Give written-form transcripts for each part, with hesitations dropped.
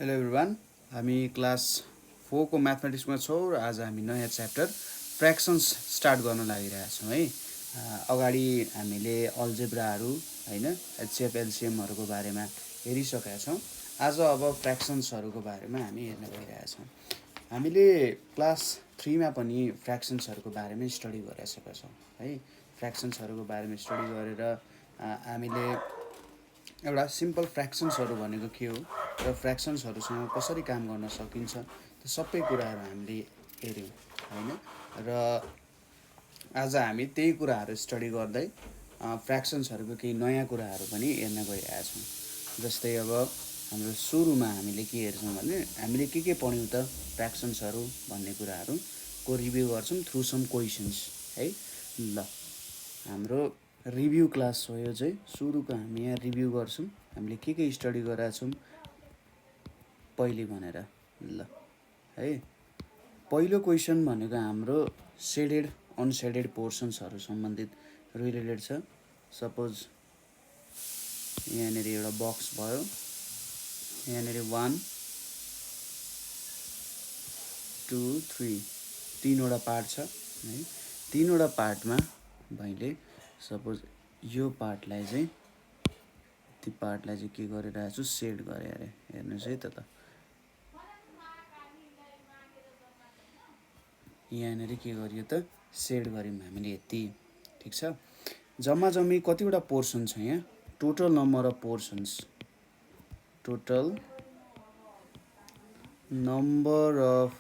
Hello everyone, हामी class 4 को म्याथमेटिक्समा छौँ र आज हामी नयाँ च्याप्टर फ्र्याक्सन्स स्टार्ट गर्न लागिरहेछौँ है। अगाडि हामीले अल्जेब्राहरू हैन एचसिएफ एलसिएमहरूको बारेमा हेरिसकेका छौँ। आज अब फ्र्याक्सन्सहरूको बारेमा हामी हेर्न गइरहेछौँ। हामीले क्लास 3 मा पनि फ्र्याक्सन्सहरूको बारेमा स्टडी गरिसकेका छौँ है। फ्र्याक्सन्सहरूको बारेमा स्टडी गरेर हामीले एउटा सिम्पल फ्र्याक्सन्सहरू भनेको के हो र फ्र्याक्सन्सहरूसँग कसरी काम गर्न सकिन्छ त्यो सबै कुराहरू हामीले हेऱ्यौँ हैन। र आज हामी त्यही कुराहरू स्टडी गर्दै फ्र्याक्सन्सहरूको केही नयाँ कुराहरू पनि हेर्न गइरहेछौँ। जस्तै अब हाम्रो सुरुमा हामीले के हेर्छौँ भने हामीले के पढ्यौँ त फ्र्याक्सन्सहरू भन्ने कुराहरूको रिभ्यू गर्छौँ थ्रु सम क्वेसन्स है। ल हाम्रो रिभ्यू क्लास हो यो चाहिँ। सुरुको हामी यहाँ रिभ्यू गर्छौँ हामीले के स्टडी गरेका छौँ पहिले भनेर। ल है, पहिलो क्वेसन भनेको हाम्रो सेडेड अनसेडेड पोर्सन्सहरू सम्बन्धित रिलेटेड छ। सपोज यहाँनिर एउटा बक्स भयो, यहाँनिर 1 2 3 तीनवटा पार्ट छ है। तीनवटा पार्टमा मैले सपोज यो पार्टलाई चाहिँ के गरिरहेको छु सेड गरेँ अरे। हेर्नुहोस् है त यहाँनिर के गरियो त सेड गऱ्यौँ हामीले यति। ठिक छ। जम्मा जम्मी कतिवटा पोर्सन छ यहाँ, total number of portions, total number of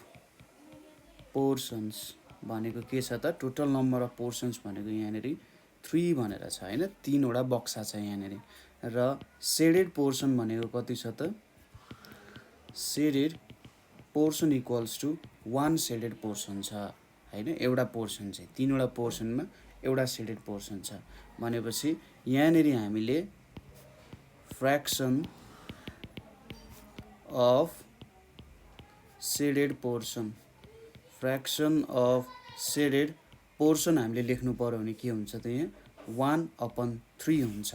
portions भनेको के छ त टोटल नम्बर अफ पोर्सन्स भनेको यहाँनिर 3 भनेर छ हैन। तीनवटा बक्सा छ यहाँनिर। र सेडेड पोर्सन भनेको कति छ त, shaded portion equals to 1 shaded portion छ हैन। एउटा पोर्सन चाहिँ तीनवटा पोर्सनमा एउटा सेडेड पोर्सन छ भनेपछि यहाँनिर हामीले fraction of shaded portion, fraction of shaded portion हामीले लेख्नु पर्यो भने के हुन्छ त यहाँ 1/3 हुन्छ।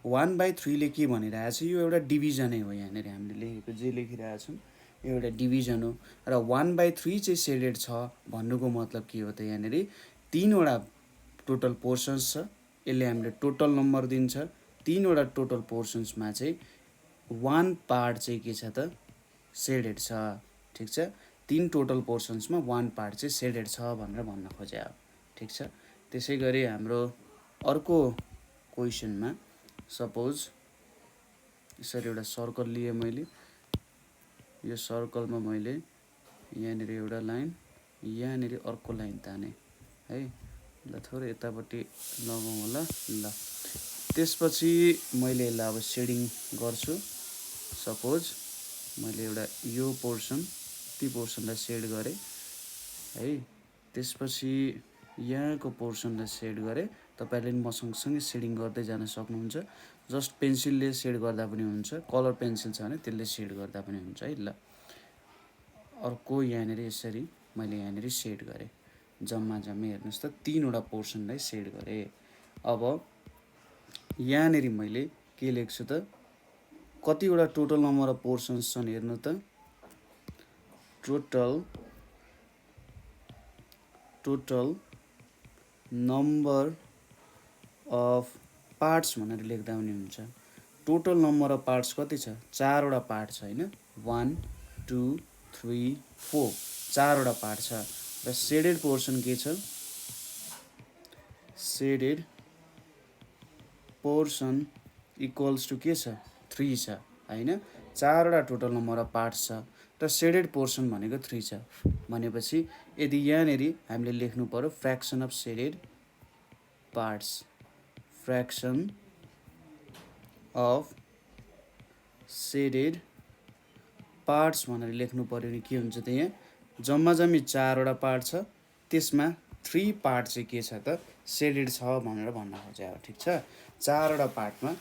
1/3 ले के भनिरहेको छ, यो एउटा डिभिजनै हो। यहाँनिर हामीले लेखेको जे लेखिरहेछौँ यो एउटा डिभिजन हो। र 1/3 चाहिँ सेडेड छ भन्नुको मतलब के हो त, यहाँनिर तीनवटा टोटल पोर्सन्स छ, यसले हामीले टोटल नम्बर दिन्छ। तीनवटा टोटल पोर्सन्समा चाहिँ 1 पार्ट चाहिँ के छ त सेडेड छ। ठिक छ। 3 टोटल पोर्सन्समा 1 पार्ट चाहिँ सेडेड छ भनेर भन्न खोजे हो। ठिक छ। त्यसै गरी हाम्रो अर्को क्वेसनमा सपोज यसरी एउटा सर्कल लिएँ मैले। यो सर्कलमा मैले यहाँनिर एउटा लाइन, यहाँनिर अर्को लाइन ताने है। ल थोरै यतापट्टि लगाउँ होला। ल त्यसपछि मैले यसलाई अब सेडिङ गर्छु। सपोज मैले एउटा यो पोर्सन ती पोर्सनलाई सेड गरेँ है। त्यसपछि यहाँको पोर्सनलाई सेड गरेँ। तपाईँले पनि मसँगसँगै सेडिङ गर्दै जान सक्नुहुन्छ। जस्ट पेन्सिलले सेड गर्दा पनि हुन्छ, कलर पेन्सिल छ भने त्यसले सेड गर्दा पनि हुन्छ है। ल अर्को यहाँनिर यसरी मैले यहाँनिर सेड गरेँ। जम्मा हेर्नुहोस् त तीनवटा पोर्सनलाई सेड गरेँ। अब यहाँनिर मैले के लेख्छु त, कतिवटा टोटल नम्बर अफ पोर्सन्स छन् हेर्नु त, टोटल नम्बर अफ पार्ट्स भनेर लेख्दा पनि हुन्छ। टोटल नम्बर अफ पार्ट्स कति छ, 4वटा पार्ट छ हैन। 1 2 3 4 4वटा पार्ट छ। र सेडेड पोर्सन के छ, सेडेड पोर्सन इक्वल्स टु के छ 3 छ हैन। 4वटा टोटल नम्बर अफ पार्ट्स छ र सेडेड पोर्सन भनेको 3 छ भनेपछि यदि यहाँनिर हामीले लेख्नु पर्यो fraction of shaded parts, fraction of shaded parts भनेर लेख्नु पर्यो भने के हुन्छ त, यहाँ जम्मा 4वटा पार्ट छ, त्यसमा 3 पार्ट चाहिँ के छ त सेडेड छ भनेर भन्न खोजे हो। ठिक छ। 4वटा पार्टमा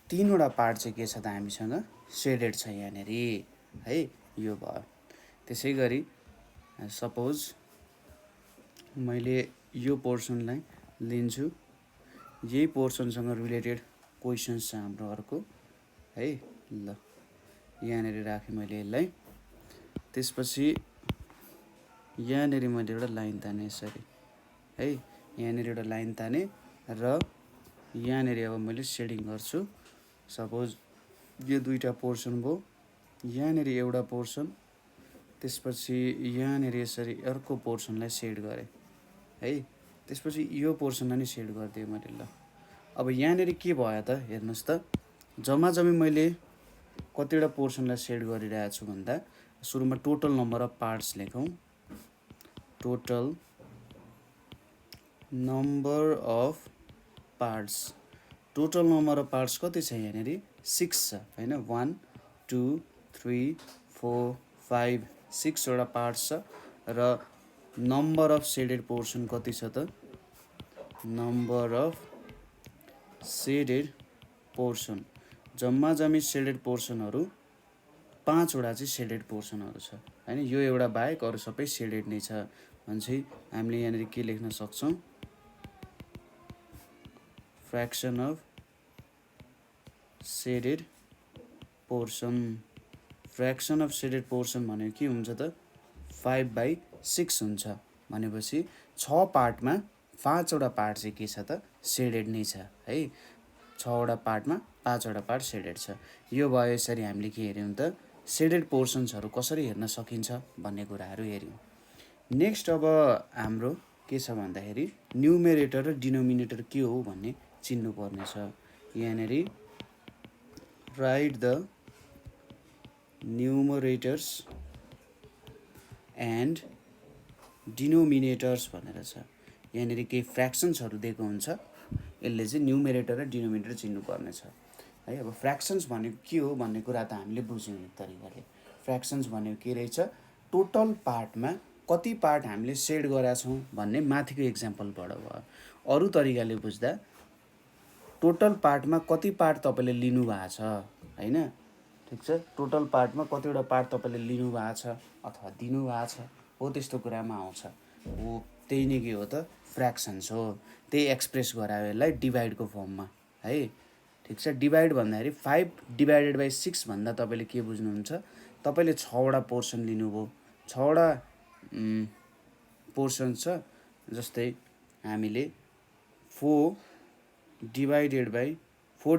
3वटा पार्ट चाहिँ के छ त हामीसँग सेडेड छ यहाँनिर है। यो भयो। त्यसै गरी सपोज मैले यो पोर्सनलाई लिन्छु, यही पोर्सनसँग रिलेटेड क्वेसन्स छ हाम्रो अर्को है। ल यहाँनिर राखेँ मैले यसलाई। त्यसपछि यहाँनिर मैले एउटा लाइन ताने यसरी है, यहाँनिर एउटा लाइन ताने र यहाँनिर अब मैले सेडिङ गर्छु। सपोज यो दुईवटा पोर्सन भयो, यहाँनिर एउटा पोर्सन, त्यसपछि यहाँनिर यसरी अर्को पोर्सनलाई सेड गरेँ है, त्यसपछि यो पोर्सनलाई नि सेड गरिदिएँ मैले। ल अब यहाँनिर के भयो त हेर्नुहोस् त, जम्मा जम्मी मैले कतिवटा पोर्सनलाई सेड गरिरहेको छु भन्दा सुरुमा टोटल नम्बर अफ पार्ट्स लेखौँ। Total number of parts, total number of parts कति छ यहाँनिर 6 छ हैन, 1 2 3 4 5 6 वटा पार्ट्स छ। र नम्बर अफ सेडेड पोर्सन कति छ त, नम्बर अफ सेडेड पोर्सन, जम्मा जम्मी सेडेड पोर्सनहरू 5 वटा चाहिँ सेडेड पोर्सनहरू छ हैन। यो एउटा बाहेक अरू सबै सेडेड नै छ भने चाहिँ हामीले यहाँनिर के लेख्न सक्छौँ, fraction of shaded portion. Fraction of shaded portion भनेको के हुन्छ त 5/6 हुन्छ। भनेपछि 6 पार्टमा 5 वटा पार्ट चाहिँ के छ त सेडेड नै छ है, 6 वटा पार्टमा 5 वटा पार्ट सेडेड छ। यो भयो। यसरी हामीले के हेऱ्यौँ त सेडेड पोर्सन्सहरू कसरी हेर्न सकिन्छ भन्ने कुराहरू हेऱ्यौँ। नेक्स्ट अब हाम्रो के छ भन्दाखेरि न्युमेरेटर र डिनोमिनेटर के हो भन्ने चिन्नुपर्ने छ। यहाँनिर राइट द न्युमरेटर्स एन्ड डिनोमिनेटर्स भनेर छ। यहाँनिर केही फ्र्याक्सन्सहरू दिएको हुन्छ, यसले चाहिँ न्युमेरेटर र डिनोमिनेटर चिन्नुपर्ने छ है। अब फ्र्याक्सन्स भनेको के हो भन्ने कुरा त हामीले बुझ्यौँ एक तरिकाले। फ्र्याक्सन्स भनेको के रहेछ, टोटल पार्टमा कति पार्ट हामीले सेड गरेका छौँ भन्ने माथिको इक्जाम्पलबाट भयो। अरू तरिकाले बुझ्दा टोटल पार्टमा कति पार्ट तपाईँले लिनुभएको छ हैन, ठिक छ, टोटल पार्टमा कतिवटा पार्ट तपाईँले लिनुभएको छ अथवा दिनुभएको छ हो, त्यस्तो कुरामा आउँछ हो। त्यही नै के हो त फ्र्याक्सन्स हो। त्यही एक्सप्रेस गरायो यसलाई डिभाइडको फर्ममा है, ठिक छ। डिभाइड भन्दाखेरि 5/6 भन्दा तपाईँले के बुझ्नुहुन्छ, तपाईँले 6 वटा पोर्सन लिनुभयो, 6 वटा पोर्सन छ। जस्तै हामीले 4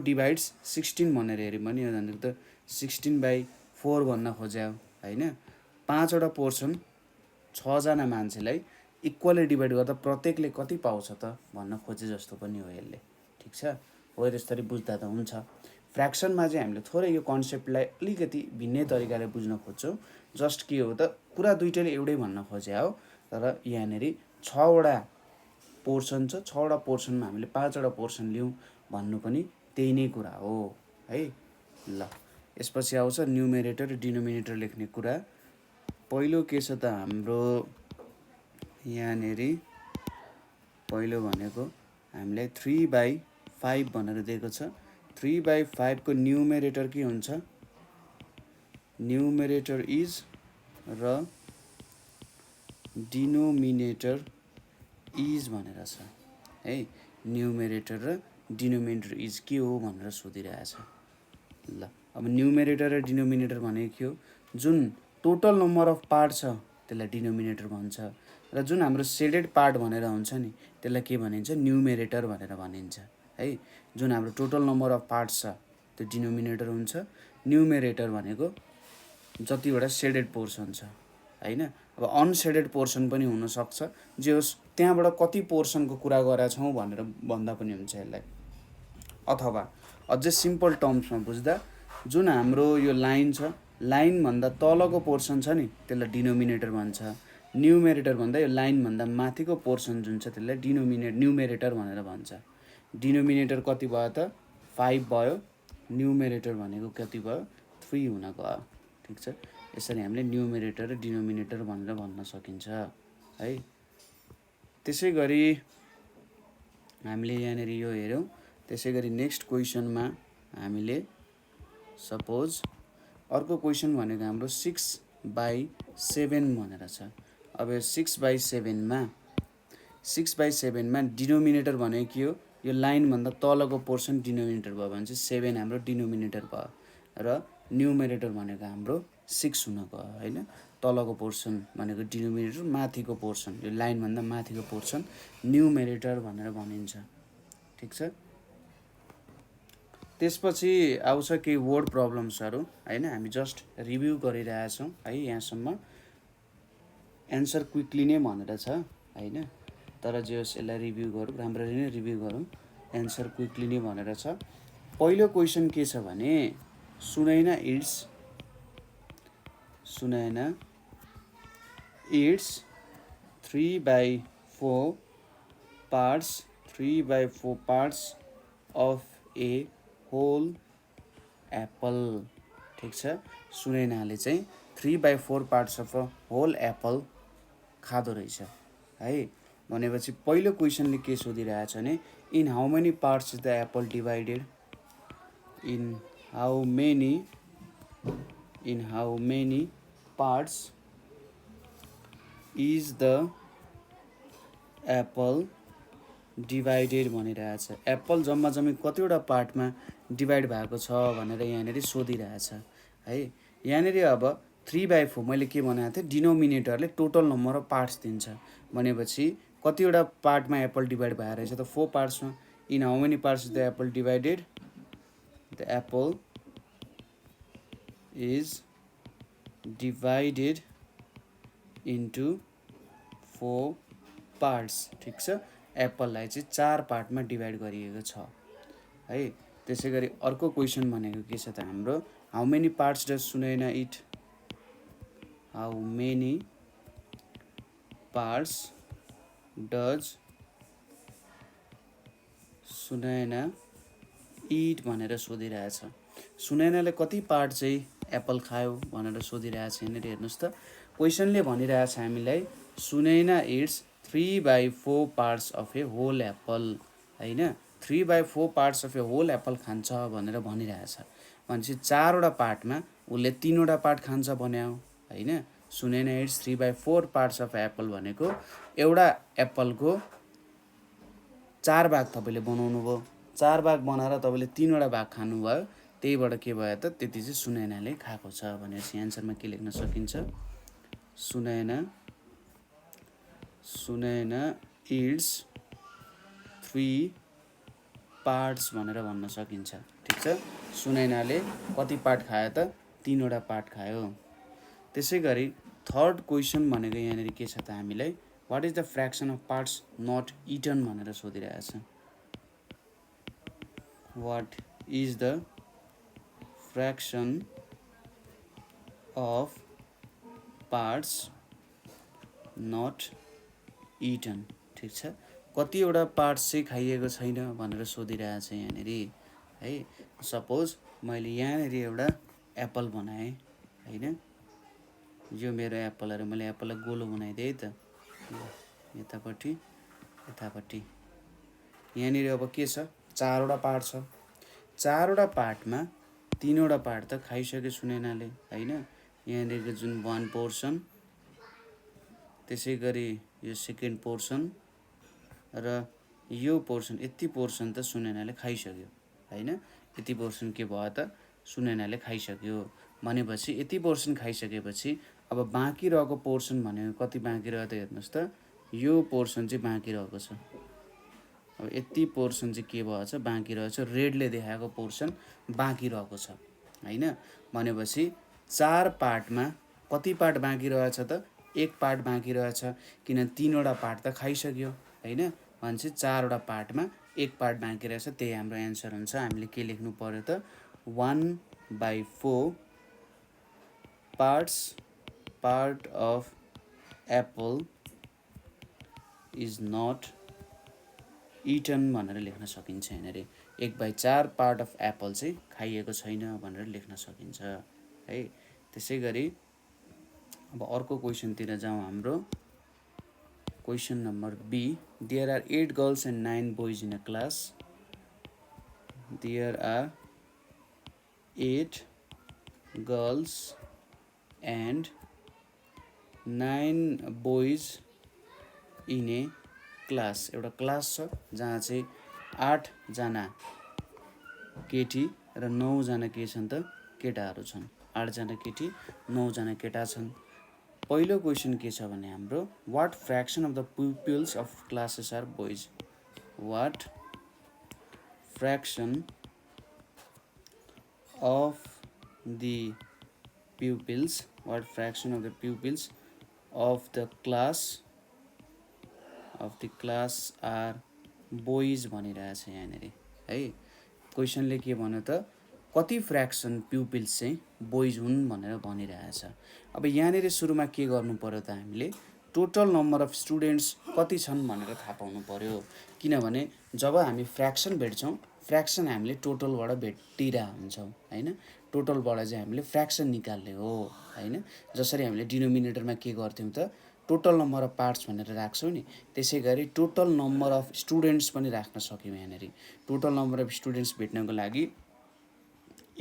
डिभाइड्स 16 भनेर हेऱ्यौँ भने यो त 16/4 भन्न खोज्यो हैन। 5 वटा पोर्सन 6 जना मान्छेलाई इक्वली डिभाइड गर्दा प्रत्येकले कति पाउँछ त भन्न खोजे जस्तो पनि हो यसले, ठिक छ। हो त्यसरी बुझ्दा त हुन्छ। फ्र्याक्सनमा चाहिँ हामीले थोरै यो कन्सेप्टलाई अलिकति भिन्नै तरिकाले बुझ्न खोज्छौँ। जस्ट के हो त कुरा दुइटैले एउटै भन्न खोजे हो, तर यहाँनिर 6 वटा पोर्सन छ, 6 वटा पोर्सनमा हामीले 5 वटा पोर्सन लियौँ भन्नु पनि त्यही नै कुरा हो है। ल यसपछि आउँछ न्युमेरेटर र डिनोमिनेटर लेख्ने कुरा। पहिलो के छ त हाम्रो यहाँनिर पहिलो भनेको हामीलाई 3/5 भनेर दिएको छ। 3/5 को न्युमेरेटर के हुन्छ, न्युमेरेटर इज र डिनोमिनेटर इज भनेर छ है। न्युमेरेटर र डिनोमिनेटर इज के हो भनेर सोधिरहेछ। ल अब न्युमेरेटर र डिनोमिनेटर भनेको के हो, जुन टोटल नम्बर अफ पार्ट छ त्यसलाई डिनोमिनेटर भन्छ, र जुन हाम्रो सेडेड पार्ट भनेर हुन्छ नि त्यसलाई के भनिन्छ, न्युमेरेटर भनेर भनिन्छ है। जुन हाम्रो टोटल नम्बर अफ पार्ट्स छ त्यो डिनोमिनेटर हुन्छ। न्युमेरेटर भनेको जतिवटा सेडेड पोर्सन छ हैन। अब अनसेडेड पोर्सन पनि हुनसक्छ, जे होस् त्यहाँबाट कति पोर्सनको कुरा गरेका छौँ भनेर भन्दा पनि हुन्छ यसलाई। अथवा अझै सिम्पल टर्म्समा बुझ्दा जुन हाम्रो यो लाइन छ, लाइनभन्दा तलको पोर्सन छ नि त्यसलाई डिनोमिनेटर भन्छ। न्युमेरेटर भन्दा यो लाइनभन्दा माथिको पोर्सन जुन छ त्यसलाई न्युमेरेटर भनेर भन्छ। डिनोमिनेटर कति भयो त 5 भयो, न्युमेरेटर भनेको कति भयो 3 हुन गयो, ठिक छ। यसरी हामीले न्युमेरेटर र डिनोमिनेटर भनेर भन्न सकिन्छ है। त्यसै गरी हामीले यहाँनिर यो हेऱ्यौँ। त्यसै गरी नेक्स्ट क्वेसनमा हामीले सपोज अर्को क्वेसन भनेको हाम्रो 6/7 भनेर छ। अब यो 6/7मा डिनोमिनेटर भनेको के हो, यो लाइनभन्दा तलको पोर्सन डिनोमिनेटर भयो भने चाहिँ 7 हाम्रो डिनोमिनेटर भयो, र न्युमेरेटर भनेको हाम्रो 6 हुन गयो हैन। तलको पोर्सन भनेको डिनोमिनेटर, माथिको पोर्सन यो लाइनभन्दा माथिको पोर्सन न्युमेरेटर भनेर भनिन्छ। ठिक छ। त्यसपछि आउँछ केही वर्ड प्रब्लम्सहरू हैन। हामी जस्ट रिभ्यू गरिरहेछौँ है यहाँसम्म। एन्सर क्विकली नै भनेर छ हैन, तर जे होस् यसलाई रिभ्यू गरौँ, राम्ररी नै रिभ्यू गरौँ। एन्सर क्विकली नै भनेर छ। पहिलो क्वेसन के छ भने Sunaina it's 3/4 parts 3/4 parts of a whole apple। ठिक छ। सुनैनाले चाहिँ 3/4 parts of a whole apple खाँदो रहेछ है। भनेपछि पहिलो क्वेसनले के सोधिरहेछ भने in how many parts is the apple divided, in how many parts is the apple divided भनिरहेछ। एप्पल जम्मा जम्मी कतिवटा पार्टमा डिभाइड भएको छ भनेर यहाँनिर सोधिरहेछ है। यहाँनिर अब 3/4 मैले के भनेको थिएँ, डिनोमिनेटरले टोटल नम्बर अफ पार्ट्स दिन्छ भनेपछि कतिवटा पार्टमा एप्पल डिभाइड भएर रहेछ त 4 पार्ट्समा। In how many parts is the apple divided, the apple is divided into 4 parts. ठिक छ। एप्पललाई चाहिँ 4 पार्टमा डिभाइड गरिएको छ है। त्यसै गरी अर्को क्वेसन भनेको के छ त हाम्रो, how many parts does Sunaina it, how many parts does Sunaina it भनेर सोधिरहेछ। सुनैनाले कति पार्ट चाहिँ एप्पल खायो भनेर सोधिरहेछ। यहाँनिर हेर्नुहोस् त, क्वेसनले भनिरहेछ हामीलाई Sunaina it's 3/4 parts of a whole apple हैन। 3/4 parts of a whole apple खान्छ भनेर भनिरहेछ। भनेपछि 4वटा पार्टमा उसले 3वटा पार्ट खान्छ भन्यो हैन। Sunaina it's 3/4 parts of Apple भनेको एउटा एप्पलको 4 भाग तपाईँले बनाउनु भयो, 4 भाग बनाएर तपाईँले 3वटा भाग खानुभयो, त्यहीबाट के भयो त त्यति चाहिँ सुनैनाले खाएको छ भनेपछि एन्सरमा के लेख्न सकिन्छ, सुनैना इट्स 3 पार्ट्स भनेर भन्न सकिन्छ। ठिक छ। सुनैनाले कति पार्ट खायो त, 3वटा पार्ट खायो। त्यसै गरी थर्ड क्वेसन भनेको यहाँनिर के छ त हामीलाई, what is the fraction of parts not eaten भनेर सोधिरहेछ। What is the fraction of parts not eaten. ठिक छ। कतिवटा पार्ट्स चाहिँ खाइएको छैन भनेर सोधिरहेछ यहाँनिर है। सपोज मैले यहाँनिर एउटा एप्पल बनाएँ हैन, यो मेरो एप्पलहरू, मैले एप्पललाई गोलो बनाइदिएँ त यतापट्टि यतापट्टि। यहाँनिर अब के छ, 4वटा पार्ट छ। 4वटा पार्टमा 3वटा पार्ट त खाइसक्यो सुनैनाले हैन। यहाँनिरको जुन 1 पोर्सन, त्यसै गरी यो सेकेन्ड पोर्सन र यो पोर्सन, यति पोर्सन त सुनैनाले खाइसक्यो हैन। यति पोर्सन के भयो त सुनैनाले खाइसक्यो। भनेपछि यति पोर्सन खाइसकेपछि अब बाँकी रहेको पोर्सन भनेको कति बाँकी रह्यो त हेर्नुहोस् त, यो पोर्सन चाहिँ बाँकी रहेको छ। अब यति पोर्सन चाहिँ के भयो छ, बाँकी रहेछ। रेडले देखाएको पोर्सन बाँकी रहेको छ हैन। भनेपछि 4 पार्टमा कति पार्ट बाँकी रहेछ त, 1 पार्ट बाँकी रहेछ, किन 3वटा पार्ट त खाइसक्यो हैन। भनेपछि 4वटा पार्टमा 1 पार्ट बाँकी रहेछ, त्यही हाम्रो एन्सर हुन्छ। हामीले के लेख्नु पर्यो त, 1/4 part of apple is not eaten भनेर लेख्न सकिन्छ। यहाँनिर 1/4 पार्ट अफ एप्पल चाहिँ खाइएको छैन भनेर लेख्न सकिन्छ है। त्यसै गरी अब अर्को क्वेसनतिर जाउँ। हाम्रो question number B, there are 8 girls and 9 boys in a class. There are 8 girls and 9 boys in a class. एउटा क्लास छ जहाँ चाहिँ 8 जना केटी र 9 जना के छन् त केटाहरू छन्, 8 जना केटी 9 जना केटा छन्। पहिलो क्वेसन के छ भने हाम्रो what fraction of the pupils of classes are boys. What fraction of the pupils what fraction of the pupils of the class are boys भनिरहेछ यहाँनिर है। क्वेसनले के भन्यो त कति फ्र्याक्सन प्युपिल्स चाहिँ बोइज हुन् भनेर भनिरहेछ। अब यहाँनिर सुरुमा के गर्नु पर्यो त हामीले टोटल नम्बर अफ स्टुडेन्ट्स कति छन् भनेर थाहा पाउनु पर्यो। किनभने जब हामी फ्र्याक्सन भेट्छौँ फ्र्याक्सन हामीले टोटलबाट भेटिरहेको हुन्छौँ होइन, टोटलबाट चाहिँ हामीले फ्र्याक्सन निकाल्ने हो होइन। जसरी हामीले डिनोमिनेटरमा के गर्थ्यौँ त टोटल नम्बर अफ पार्ट्स भनेर राख्छौँ नि, त्यसै गरी टोटल नम्बर अफ स्टुडेन्ट्स पनि राख्न सक्यौँ। यहाँनिर टोटल नम्बर अफ स्टुडेन्ट्स भेट्नको लागि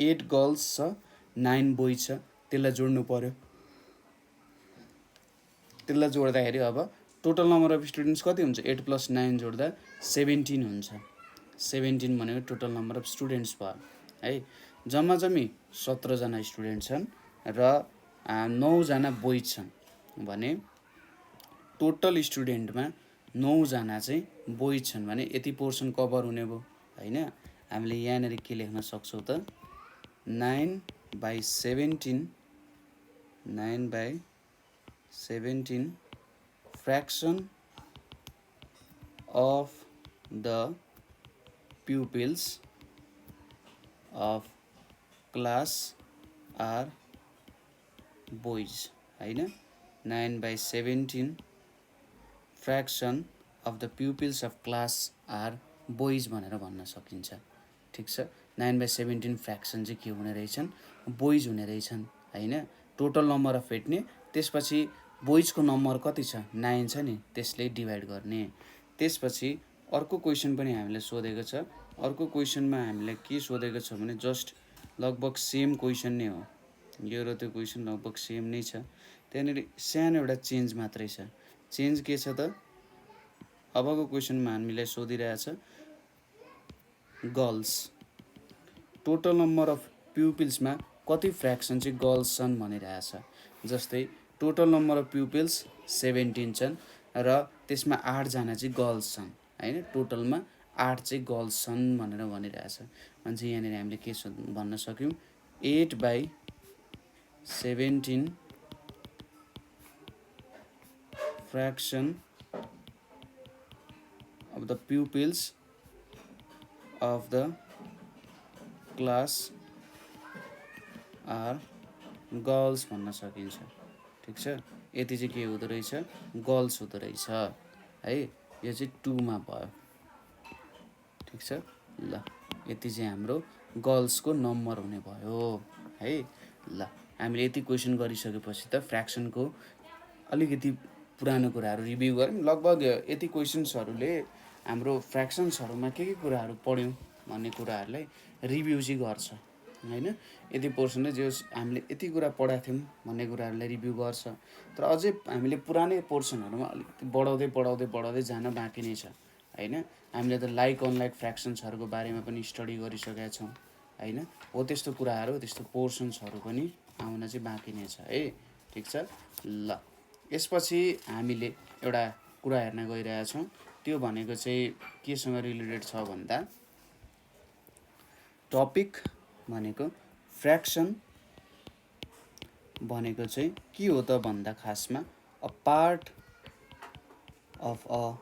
8 गर्ल्स छ 9 बोइज छ, त्यसलाई जोड्नु पर्यो। त्यसलाई जोड्दाखेरि अब टोटल नम्बर अफ स्टुडेन्ट्स कति हुन्छ 8 + 9 जोड्दा 17 हुन्छ। 17 भनेको टोटल नम्बर अफ स्टुडेन्ट्स भयो है। जम्मा 17 जना स्टुडेन्ट छन् र 9 जना बोइज छन् भने टोटल स्टुडेन्टमा 9 जना चाहिँ बोइज छन् भने यति पोर्सन कभर हुने भयो होइन। हामीले यहाँनिर के लेख्न सक्छौँ त 9/17 fraction of the pupils of class are boys होइन। 9/17 fraction of the pupils of class are boys भनेर भन्न सकिन्छ। ठिक छ, 9/17 फ्र्याक्सन चाहिँ के हुने रहेछन् बोइज हुने रहेछन् होइन। टोटल नम्बर अफ भेट्ने, त्यसपछि बोइजको नम्बर कति छ 9 छ नि, त्यसले डिभाइड गर्ने। त्यसपछि अर्को क्वेसन पनि हामीलाई सोधेको छ। अर्को क्वेसनमा हामीलाई के सोधेको छ भने जस्ट लगभग सेम क्वेसन नै हो, यो र त्यो क्वेसन लगभग सेम नै छ। त्यहाँनिर सानो एउटा चेन्ज मात्रै छ। चेन्ज के छ त अबको क्वेसनमा हामीलाई सोधिरहेछ गर्ल्स टोटल नम्बर अफ प्युपिल्समा कति फ्र्याक्सन चाहिँ गर्ल्स छन् भनिरहेछ। जस्तै टोटल नम्बर अफ प्युपिल्स 17 छन् र त्यसमा 8 जना चाहिँ गर्ल्स छन् होइन। टोटलमा 8 चाहिँ गर्ल्स छन् भनेर भनिरहेछ भने चाहिँ यहाँनिर हामीले के भन्न सक्यौँ 8/17 fraction of the pupils of the class are girls भन्न सकिन्छ। ठिक छ, यति चाहिँ के हुँदो रहेछ गर्ल्स हुँदो रहेछ है। यो चाहिँ 2 मा भयो। ठिक छ, ल यति चाहिँ हाम्रो गर्ल्सको नम्बर हुने भयो है। ल हामीले यति क्वेसन गरिसकेपछि त फ्र्याक्सनको अलिकति पुरानो कुराहरू रिभ्यू गऱ्यौँ। लगभग यति क्वेसन्सहरूले हाम्रो फ्र्याक्सन्सहरूमा के कुराहरू पढ्यौँ भन्ने कुराहरूलाई रिभ्यू चाहिँ गर्छ होइन। यति पोर्सनले जो हामीले यति कुरा पढाएको थियौँ भन्ने कुराहरूलाई रिभ्यू गर्छ। तर अझै हामीले पुरानै पोर्सनहरूमा अलिकति बढाउँदै जान बाँकी नै छ होइन। हामीले त लाइक अनलाइक फ्र्याक्सन्सहरूको बारेमा पनि स्टडी गरिसकेका छौँ होइन। हो त्यस्तो कुराहरू त्यस्तो पोर्सन्सहरू पनि आउन चाहिँ बाँकी नै छ है। ठिक छ, ल यसपछि हामीले एउटा कुरा हेर्न गइरहेछौँ। त्यो भनेको चाहिँ केसँग रिलेटेड छ भन्दा टपिक भनेको फ्र्याक्सन भनेको चाहिँ के हो त भन्दा खासमा a part of a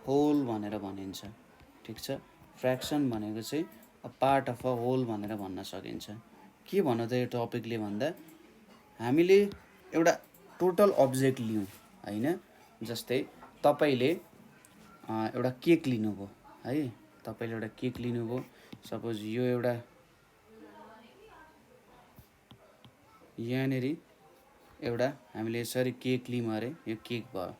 whole भनेर भनिन्छ। ठिक छ, फ्र्याक्सन भनेको चाहिँ a part of a whole भनेर भन्न सकिन्छ। के भन्नु त यो टपिकले भन्दा हामीले एउटा टोटल अब्जेक्ट लियौँ होइन। जस्तै तपाईँले एउटा केक लिनुभयो है। तपाईँले एउटा केक लिनुभयो, सपोज यो एउटा यहाँनिर एउटा हामीले यसरी केक लियौँ अरे, यो केक भयो।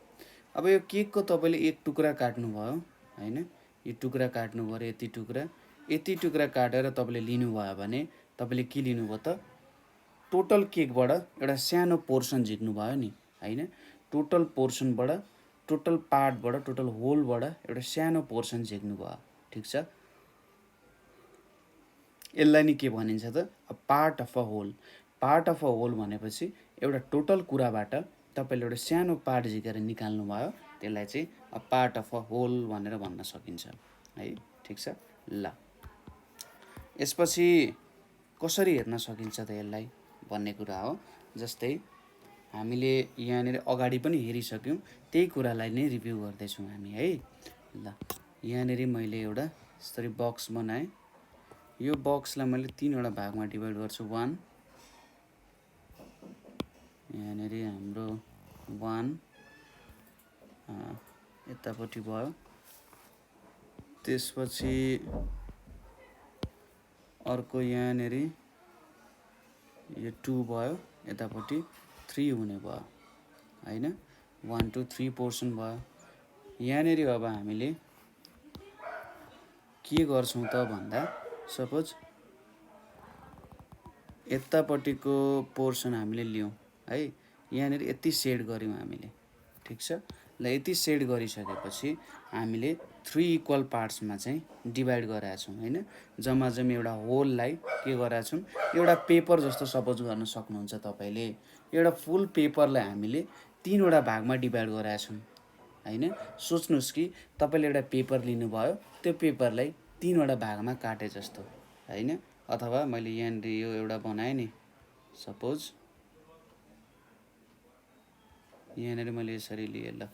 अब यो केकको तपाईँले एक टुक्रा काट्नुभयो होइन। यो टुक्रा काट्नु पऱ्यो, यति टुक्रा काटेर तपाईँले लिनुभयो भने तपाईँले के लिनुभयो त टोटल केकबाट एउटा सानो पोर्सन झिक्नुभयो नि होइन। टोटल पोर्सनबाट टोटल पार्टबाट टोटल होलबाट एउटा सानो पोर्सन झिक्नुभयो। ठिक छ, यसलाई नि के भनिन्छ त a part of a whole. Part of a whole भनेपछि एउटा टोटल कुराबाट तपाईँले एउटा सानो पार्ट झिकेर निकाल्नु भयो, त्यसलाई चाहिँ a part of a whole भनेर भन्न सकिन्छ है। ठिक छ ल। यसपछि कसरी हेर्न सकिन्छ त यसलाई भन्ने कुरा हो। जस्तै हामीले यहाँनिर अगाडि पनि हेरिसक्यौँ, त्यही कुरालाई नै रिभ्यू गर्दैछौँ हामी है। ल यहाँनिर मैले एउटा यसरी बक्स बनाएँ। यो बक्सलाई मैले 3वटा भागमा डिभाइड गर्छु। 1 यहाँनिर हाम्रो 1 यतापट्टि भयो, त्यसपछि अर्को यहाँनिर यो 2 भयो, यतापट्टि 3 हुने भयो हैन। 1 2 3 पोर्सन भयो। यहाँनिर अब हामीले के गर्छौँ त भन्दा सपोज यतापट्टिको पोर्सन हामीले लियौँ है। यहाँनिर यति सेड गऱ्यौँ हामीले। ठिक छ ल। यति सेड गरिसकेपछि हामीले 3 इक्वल पार्ट्समा चाहिँ डिभाइड गरेका छौँ हैन। जम्मा जम्मी एउटा होललाई के गरेका छौँ, एउटा पेपर जस्तो सपोज गर्न सक्नुहुन्छ तपाईँले। एउटा फुल पेपरलाई हामीले 3वटा भागमा डिभाइड गरेका छौँ हैन। सोच्नुहोस् कि तपाईँले एउटा पेपर लिनुभयो, त्यो पेपरलाई 3वटा भागमा काटे जस्तो हैन। अथवा मैले यहाँनिर यो एउटा बनाएँ नि, सपोज यहाँनिर मैले यसरी लिएँ। ल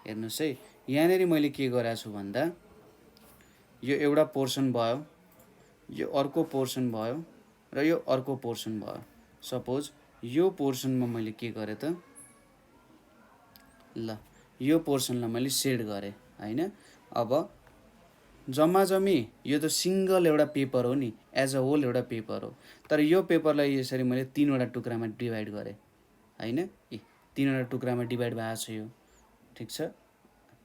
हेर्नुहोस् है, यहाँनिर मैले के गरेको छु भन्दा यो एउटा पोर्सन भयो, यो अर्को पोर्सन भयो र यो अर्को पोर्सन भयो। सपोज यो पोर्सनमा मैले के गरेँ त, ल यो पोर्सनलाई मैले सेड गरेँ हैन। अब जम्मा जम्मी यो त सिङ्गल एउटा पेपर हो नि, एज अ होल एउटा पेपर हो। तर यो पेपरलाई यसरी मैले 3वटा टुक्रामा डिभाइड गरेँ हैन। 3वटा टुक्रामा डिभाइड भएको छ यो। ठिक छ,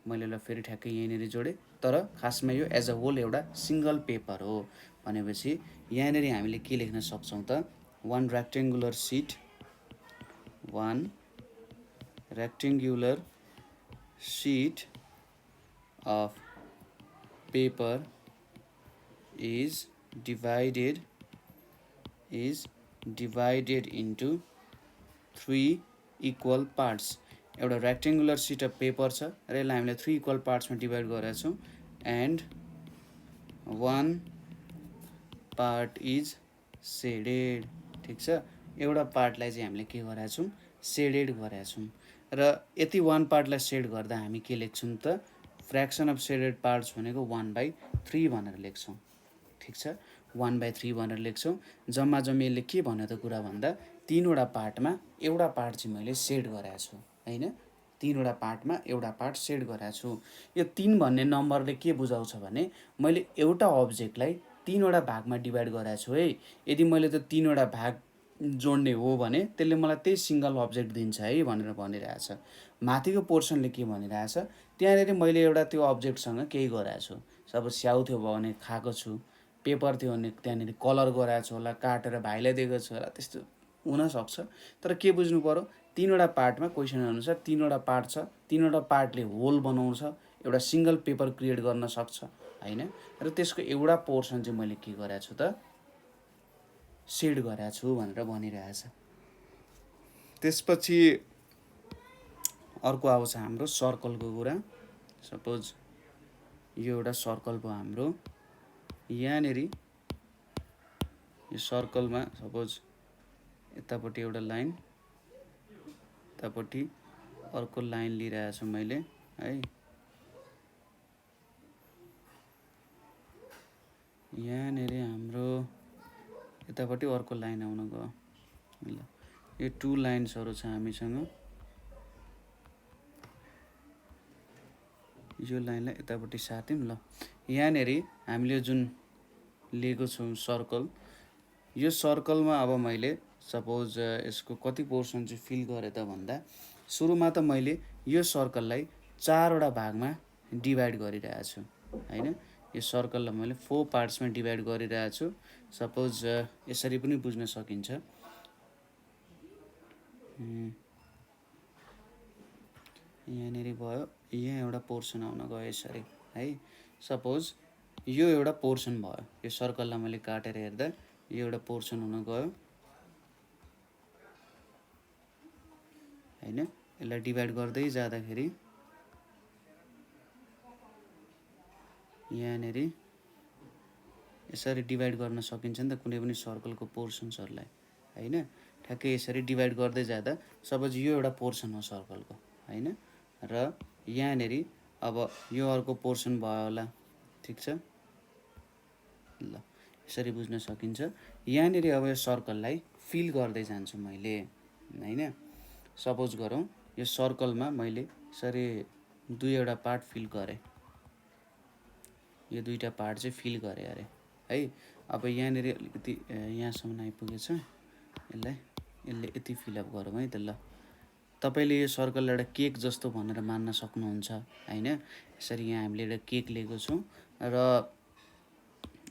मैले ल फेरि ठ्याक्कै यहीँनिर जोडेँ। तर खासमा यो एज अ होल एउटा सिङ्गल पेपर हो भनेपछि यहाँनिर हामीले के लेख्न सक्छौँ त, 1 rectangular sheet, 1 rectangular sheet of paper is divided into 3 equal parts। एउटा रेक्टेङ्गुलर सिट अफ पेपर छ र यसलाई हामीले 3 इक्वल पार्ट्समा डिभाइड गरेका छौँ। And 1 part is shaded. ठिक छ, एउटा पार्टलाई चाहिँ हामीले के गरेका छौँ, सेडेड गरेका छौँ। र यति 1 पार्टलाई सेड गर्दा हामी के लेख्छौँ त, फ्र्याक्सन अफ सेडेड पार्ट्स भनेको 1/3 भनेर लेख्छौँ। ठिक छ, 1/3 भनेर लेख्छौँ। जम्मा जम्मी यसले के भन्यो त कुरा भन्दा 3वटा पार्टमा एउटा पार्ट चाहिँ मैले सेड गरेको छु हैन। 3वटा पार्टमा एउटा पार्ट सेड गरेको छु। यो 3 भन्ने नम्बरले के बुझाउँछ भने मैले एउटा अब्जेक्टलाई 3वटा भागमा डिभाइड गरेको छु है। यदि मैले त 3वटा भाग जोड्ने हो भने त्यसले मलाई त्यही सिङ्गल अब्जेक्ट दिन्छ है भनेर भनिरहेछ। माथिको पोर्सनले के भनिरहेछ, त्यहाँनिर मैले एउटा त्यो अब्जेक्टसँग केही गराएको छु। सपोज स्याउ थियो भने खाएको छु, पेपर थियो भने त्यहाँनिर कलर गराएको छु होला, काटेर भाइलाई दिएको छु होला, त्यस्तो हुनसक्छ। तर के बुझ्नु पऱ्यो, 3वटा पार्टमा क्वेसन अनुसार 3वटा पार्ट छ, 3वटा पार्टले होल बनाउँछ, एउटा सिङ्गल पेपर क्रिएट गर्न सक्छ हैन। र त्यसको एउटा पोर्सन चाहिँ मैले के गरेको छु त, सेड गरेको छु भनेर भनिरहेछ। त्यसपछि अर्को आउँछ हाम्रो सर्कलको कुरा। सपोज यो एउटा सर्कल भयो हाम्रो। यहाँनिर यो सर्कलमा सपोज यतापट्टि एउटा लाइन, यतापट्टि अर्को लाइन लिइरहेको छु मैले है। यहाँनिर हाम्रो यतापट्टि अर्को लाइन आउन गयो। ल यो 2 लाइन्सहरू छ हामीसँग। यो लाइनलाई यतापट्टि साट्यौँ। ल यहाँनिर हामीले जुन लिएको छौँ सर्कल, यो सर्कलमा अब मैले सपोज यसको कति पोर्सन चाहिँ फिल गरेँ त भन्दा सुरुमा त मैले यो सर्कललाई 4वटा भागमा डिभाइड गरिरहेको छु हैन। यो सर्कललाई मैले 4 पार्ट्समा डिभाइड गरिरहेको छु। सपोज यसरी पनि बुझ्न सकिन्छ। यहाँनिर भयो, यहाँ एउटा पोर्सन आउन गयो यसरी है। सपोज यो एउटा पोर्सन भयो, यो सर्कललाई मैले काटेर हेर्दा यो एउटा पोर्सन हुन गयो हैन। यसलाई डिभाइड गर्दै जाँदाखेरि यहाँनेर यसरी डिभाइड गर्न सकिन्छ नि त कुनै पनि सर्कलको पोर्सन्सहरूलाई हैन। ठ्याक्कै यसरी डिभाइड गर्दै जाँदा सपोज यो एउटा पोर्सन हो सर्कलको हैन, र यहाँनेर अब यो अर्को पोर्सन भयो होला, ठिक छ ल, यसरी बुझ्न सकिन्छ। यहाँनेर अब यो सर्कललाई फिल गर्दै जान्छु मैले हैन। सपोज गरौँ यो सर्कलमा मैले यसरी दुईवटा पार्ट फिल गरेँ, यो दुईटा पार्ट चाहिँ फिल गरेँ अरे है। अब यहाँनेर अलिकति यहाँसम्म आइपुगेछ, यसले यति फिलअप गरौँ है त ल। तपाईँले यो सर्कल एउटा केक जस्तो भनेर मान्न सक्नुहुन्छ हैन। यसरी यहाँ हामीले एउटा केक लिएको छौँ र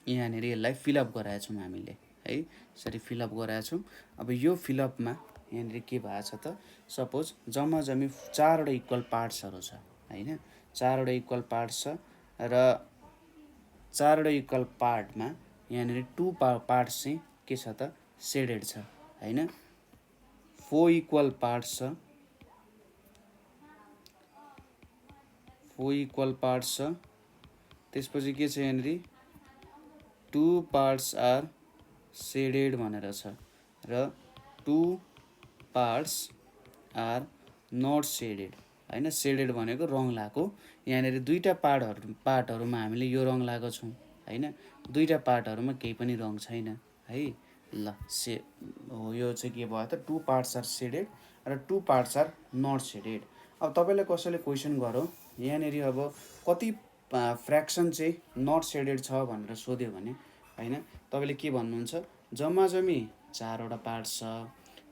यहाँनेर यसलाई फिलअप गराएछौँ हामीले है, यसरी फिलअप गराएछौँ। अब यो फिलअपमा यहाँनेर के भएको छ त, सपोज जम्मा जम्मी 4वटा इक्वल पार्ट्सहरू छ हैन, 4वटा इक्वल पार्ट्स छ र 4वटा इक्वल पार्टमा यहाँनेर 2 पार्ट्स चाहिँ के छ त, सेडेड छ हैन। 4 इक्वल पार्ट्स छ, 4 इक्वल पार्ट्स छ, त्यसपछि के छ यहाँनेर 2 पार्ट्स आर सेडेड भनेर छ र 2 पार्ट्स आर नट सेडेड हैन। सेडेड भनेको रङ लाएको, यहाँनेर दुईटा पार्टहरूमा हामीले यो रङ लगाएको छौँ हैन, दुईटा पार्टहरूमा केही पनि रङ छैन है ल। हो यो चाहिँ के भयो त, 2 पार्ट्स आर सेडेड र 2 पार्ट्स आर नट सेडेड। अब तपाईँलाई कसैले क्वेसन गरौँ यहाँनेर अब कति फ्र्याक्सन चाहिँ नट सेडेड छ भनेर सोध्यो भने हैन, तपाईँले के भन्नुहुन्छ, जम्मा जम्मी 4वटा पार्ट्स छ,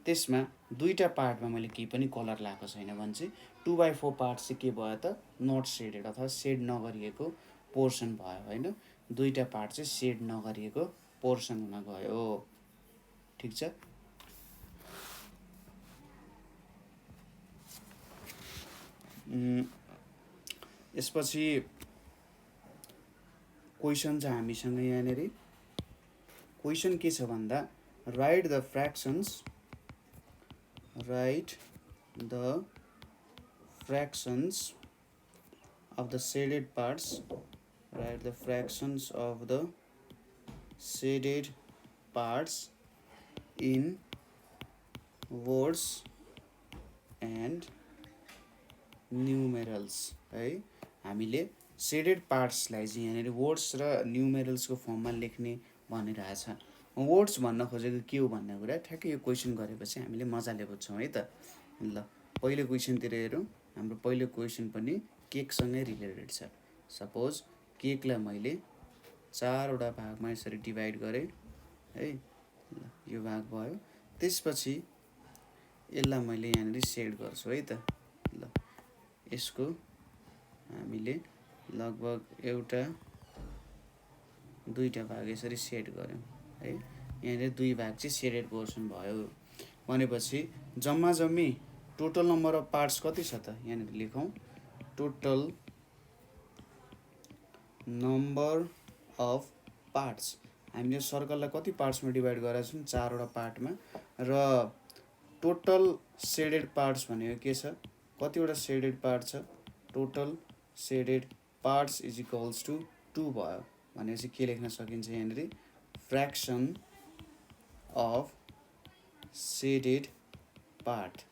त्यसमा दुईटा पार्टमा मैले केही पनि कलर लगाएको छैन भने चाहिँ 2/4 पार्ट्स चाहिँ के भयो त, नट सेडेड अथवा सेड नगरिएको पोर्सन भयो हैन। दुईटा पार्ट चाहिँ सेड नगरिएको पोर्सन हुन गयो, ठिक छ। यसपछि क्वेसन छ हामीसँग यहाँनेर। क्वेसन के छ भन्दा write the fractions of the shaded parts, write the fractions of the shaded parts in words and numerals है। हामीले सेडेड पार्ट्सलाई चाहिँ यहाँनिर वर्ड्स र न्युमेरल्सको फर्ममा लेख्ने भनिरहेछ। वर्ड्स भन्न खोजेको के हो भन्ने कुरा ठ्याक्कै यो क्वेसन गरेपछि हामीले मजाले बुझ्छौँ है त ल। पहिलो क्वेसनतिर हेरौँ, हाम्रो पहिलो क्वेसन पनि केकसँगै रिलेटेड छ। सपोज केकलाई मैले 4वटा भागमा यसरी डिभाइड गरेँ है ल, यो भाग भयो। त्यसपछि यसलाई मैले यहाँनिर सेड गर्छु है त ल। यसको हामीले लगभग एउटा दुईटा भाग यसरी सेड गऱ्यौँ है। यहाँनिर 2 भाग चाहिँ सेडेड पोर्सन भयो भनेपछि जम्मा जम्मी टोटल नम्बर अफ पार्ट्स कति छ त, यहाँनिर लेखौँ टोटल नम्बर अफ पार्ट्स। हामीले सर्कललाई कति पार्ट्समा डिभाइड गरेका छौँ, 4वटा पार्टमा, र टोटल सेडेड पार्ट्स भनेको के छ, कतिवटा सेडेड पार्ट छ, total shaded parts is equals to 2 भयो भनेपछि के लेख्न सकिन्छ यहाँनिर, fraction of shaded part.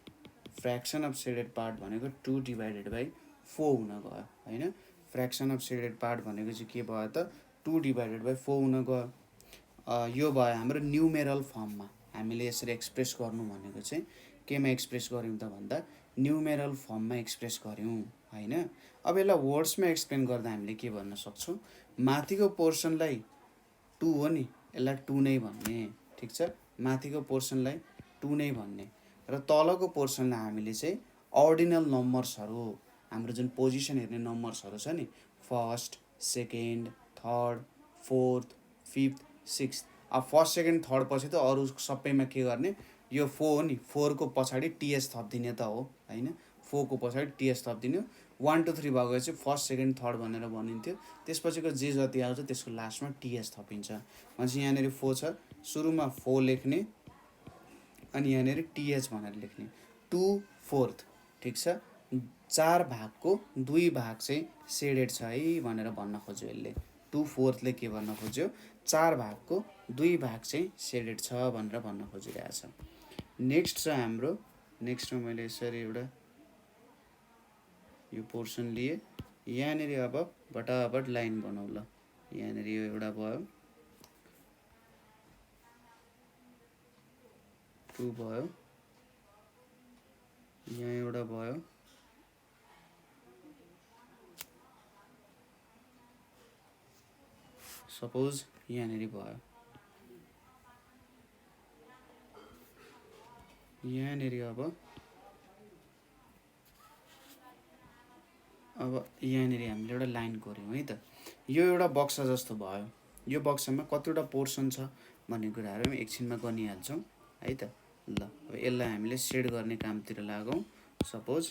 Fraction of shaded part भनेको 2/4 हुन गयो हैन। फ्र्याक्सन अफ सेडेड पार्ट भनेको चाहिँ के भयो त, 2/4 हुन गयो। यो भयो हाम्रो न्युमेरल फर्ममा। हामीले यसरी एक्सप्रेस गर्नु भनेको चाहिँ केमा एक्सप्रेस गऱ्यौँ त भन्दा न्युमेरल फर्ममा एक्सप्रेस गऱ्यौँ हैन। अब यसलाई वर्ड्समा एक्सप्लेन गर्दा हामीले के भन्न सक्छौँ, माथिको पोर्सनलाई 2 हो नि, यसलाई 2 नै भन्ने, ठिक छ। माथिको पोर्सनलाई 2 नै भन्ने र तलको पोर्सनलाई हामीले चाहिँ अर्डिनल नम्बर्सहरू, हाम्रो जुन पोजिसन हेर्ने नम्बर्सहरू छ नि, first, second, third, fourth, fifth, sixth. अब फर्स्ट, सेकेन्ड, थर्ड पछि त अरू सबैमा के गर्ने, यो 4 हो नि, 4 को पछाडि टीएस थपिदिने त हो हैन। 4 को पछाडि टीएस थपिदिनु, 1 2 3 भएको चाहिँ फर्स्ट, सेकेन्ड, थर्ड भनेर भनिन्थ्यो। त्यसपछिको जे जति आउँछ त्यसको लास्टमा टीएस थपिन्छ भनेपछि यहाँनिर 4 छ, सुरुमा 4 लेख्ने अनि यहाँनिर टीएच भनेर लेख्ने 2/4 ठिक छ 4 भागको 2 भाग चाहिँ सेडेड छ है भनेर भन्न खोज्यो यसले 2/4 ले के भन्न खोज्यो 4 भागको 2 भाग चाहिँ सेडेड छ भनेर भन्न खोजिरहेछ नेक्स्ट छ हाम्रो नेक्स्टमा मैले यसरी एउटा यो पोर्सन लिए यहाँनिर अब बटाबट लाइन बनाऊ ल यहाँनिर यो एउटा भयो 2 भयो यहाँ एउटा भयो सपोज यहाँनिर भयो यहाँनिर अब यहाँनिर हामीले एउटा लाइन कोर्यौँ है त यो एउटा बक्सा जस्तो भयो यो बक्सामा कतिवटा पोर्सन छ भन्ने कुराहरू हामी एकछिनमा गनिहाल्छौँ है त ल अब यसलाई हामीले सेड गर्ने कामतिर लागौँ सपोज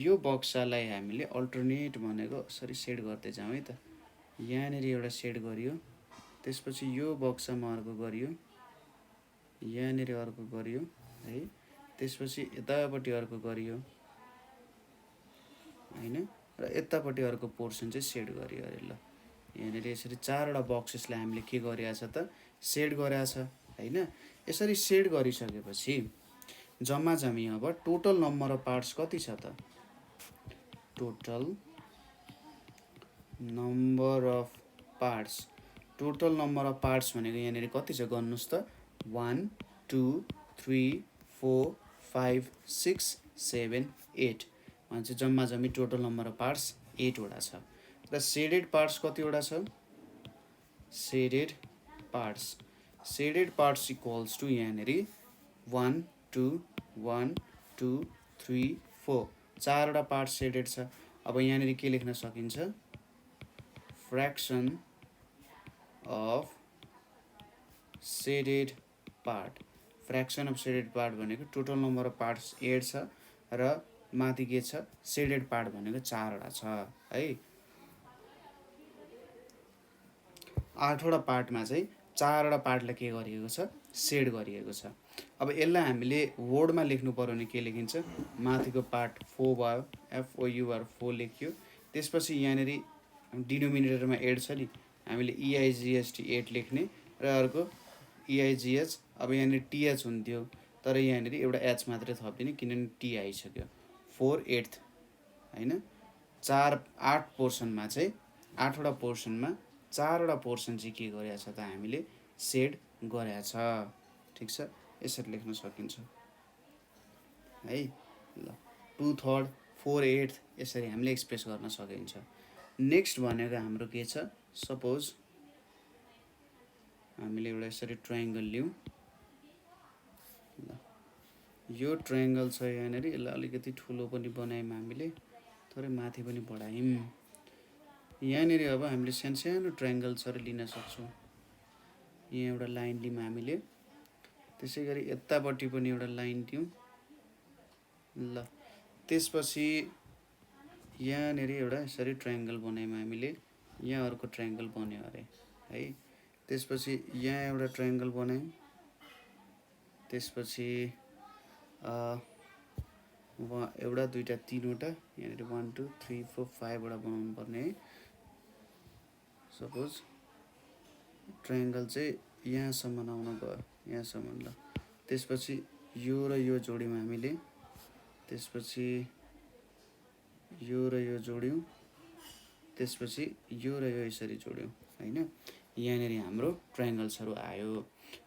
यो बक्सालाई हामीले अल्टरनेट भनेको यसरी सेड गर्दै जाउँ है त यहाँनिर एउटा सेड गरियो त्यसपछि यो बक्सामा अर्को गरियो यहाँनिर अर्को गरियो है त्यसपछि यतापट्टि अर्को गरियो हैन र यतापट्टि अर्को पोर्सन चाहिँ सेड गरियो अरे ल यहाँनिर यसरी 4वटा बक्सेसलाई हामीले के गरेका छ त सेड गरेका छ हैन यसरी सेड गरिसकेपछि जम्मा जम्मी अब टोटल नम्बर अफ पार्ट्स कति छ त total number of parts total number of parts भनेको यहाँनिर कति छ गर्नुस् त 1 2 3 4 5 6 7 8 भन्छ जम्मा जम्मी टोटल नम्बर अफ पार्ट्स 8 वटा छ र सेडेड पार्ट्स कतिवटा छ सेडेड पार्ट्स इक्वल्स टु यहाँनिर 1 2 1 2 3 4 4वटा पार्ट सेडेड छ अब यहाँनिर के लेख्न सकिन्छ fraction of shaded part fraction of shaded part भनेको टोटल नम्बर अफ पार्ट्स 8 छ र माथि के छ सेडेड पार्ट भनेको 4वटा छ है 8वटा पार्टमा चाहिँ 4वटा पार्टलाई के गरिएको छ सेड गरिएको छ अब यसलाई हामीले वर्डमा लेख्नु पर्यो भने के लेखिन्छ माथिको पार्ट 4 भयो FOUR 4 लेख्यो त्यसपछि यहाँनिर डिनोमिनेटरमा 8 छ नि हामीले EIGST 8 लेख्ने र अर्को EIGH अब यहाँनिर TH हुन्थ्यो तर यहाँनिर एउटा H मात्रै थपिदिने किनभने T आइसक्यो 4/8 हैन 8 पोर्सनमा चाहिँ 8वटा पोर्सनमा 4वटा पोर्सन चाहिँ के गरेको छ त हामीले सेड गरेको छ ठिक छ यसरी लेख्न सकिन्छ है ल 2/3 4/8 यसरी हामीले एक्सप्रेस गर्न सकिन्छ नेक्स्ट भनेको हाम्रो के छ सपोज हामीले एउटा यसरी ट्रायंगल लियौं ल यो ट्रायंगल छ यहाँनिर यसलाई अलिकति ठुलो पनि बनायौं हामीले थोरै माथि पनि बढायौं यहाँनिर अब हामीले सानो ट्रायंगल्सहरु लिन सक्छौं यहाँ एउटा लाइन लियौं हामीले त्यसैगरी यतापट्टि पनि एउटा लाइन दियौं ल त्यसपछि यहाँनिर एउटा यसरी ट्रायंगल बनायौं हामीले यहाँ अर्को ट्रायंगल बन्यो अरे है त्यसपछि यहाँ एउटा ट्रायंगल बनायौं त्यसपछि एउटा दुईटा तीनवटा यहाँनिर 1 2 3 4 5 वटा बनाउनु पर्ने है सपोज ट्रायंगल चाहिँ यहाँसम्म आउन गयो यहाँसम्म ल त्यसपछि यो र यो जोड्यौं हामीले त्यसपछि यो र यो जोड्यौं त्यसपछि यो र यो यसरी जोड्यौं हैन यहाँनिर हाम्रो ट्रायंगल्सहरु आयो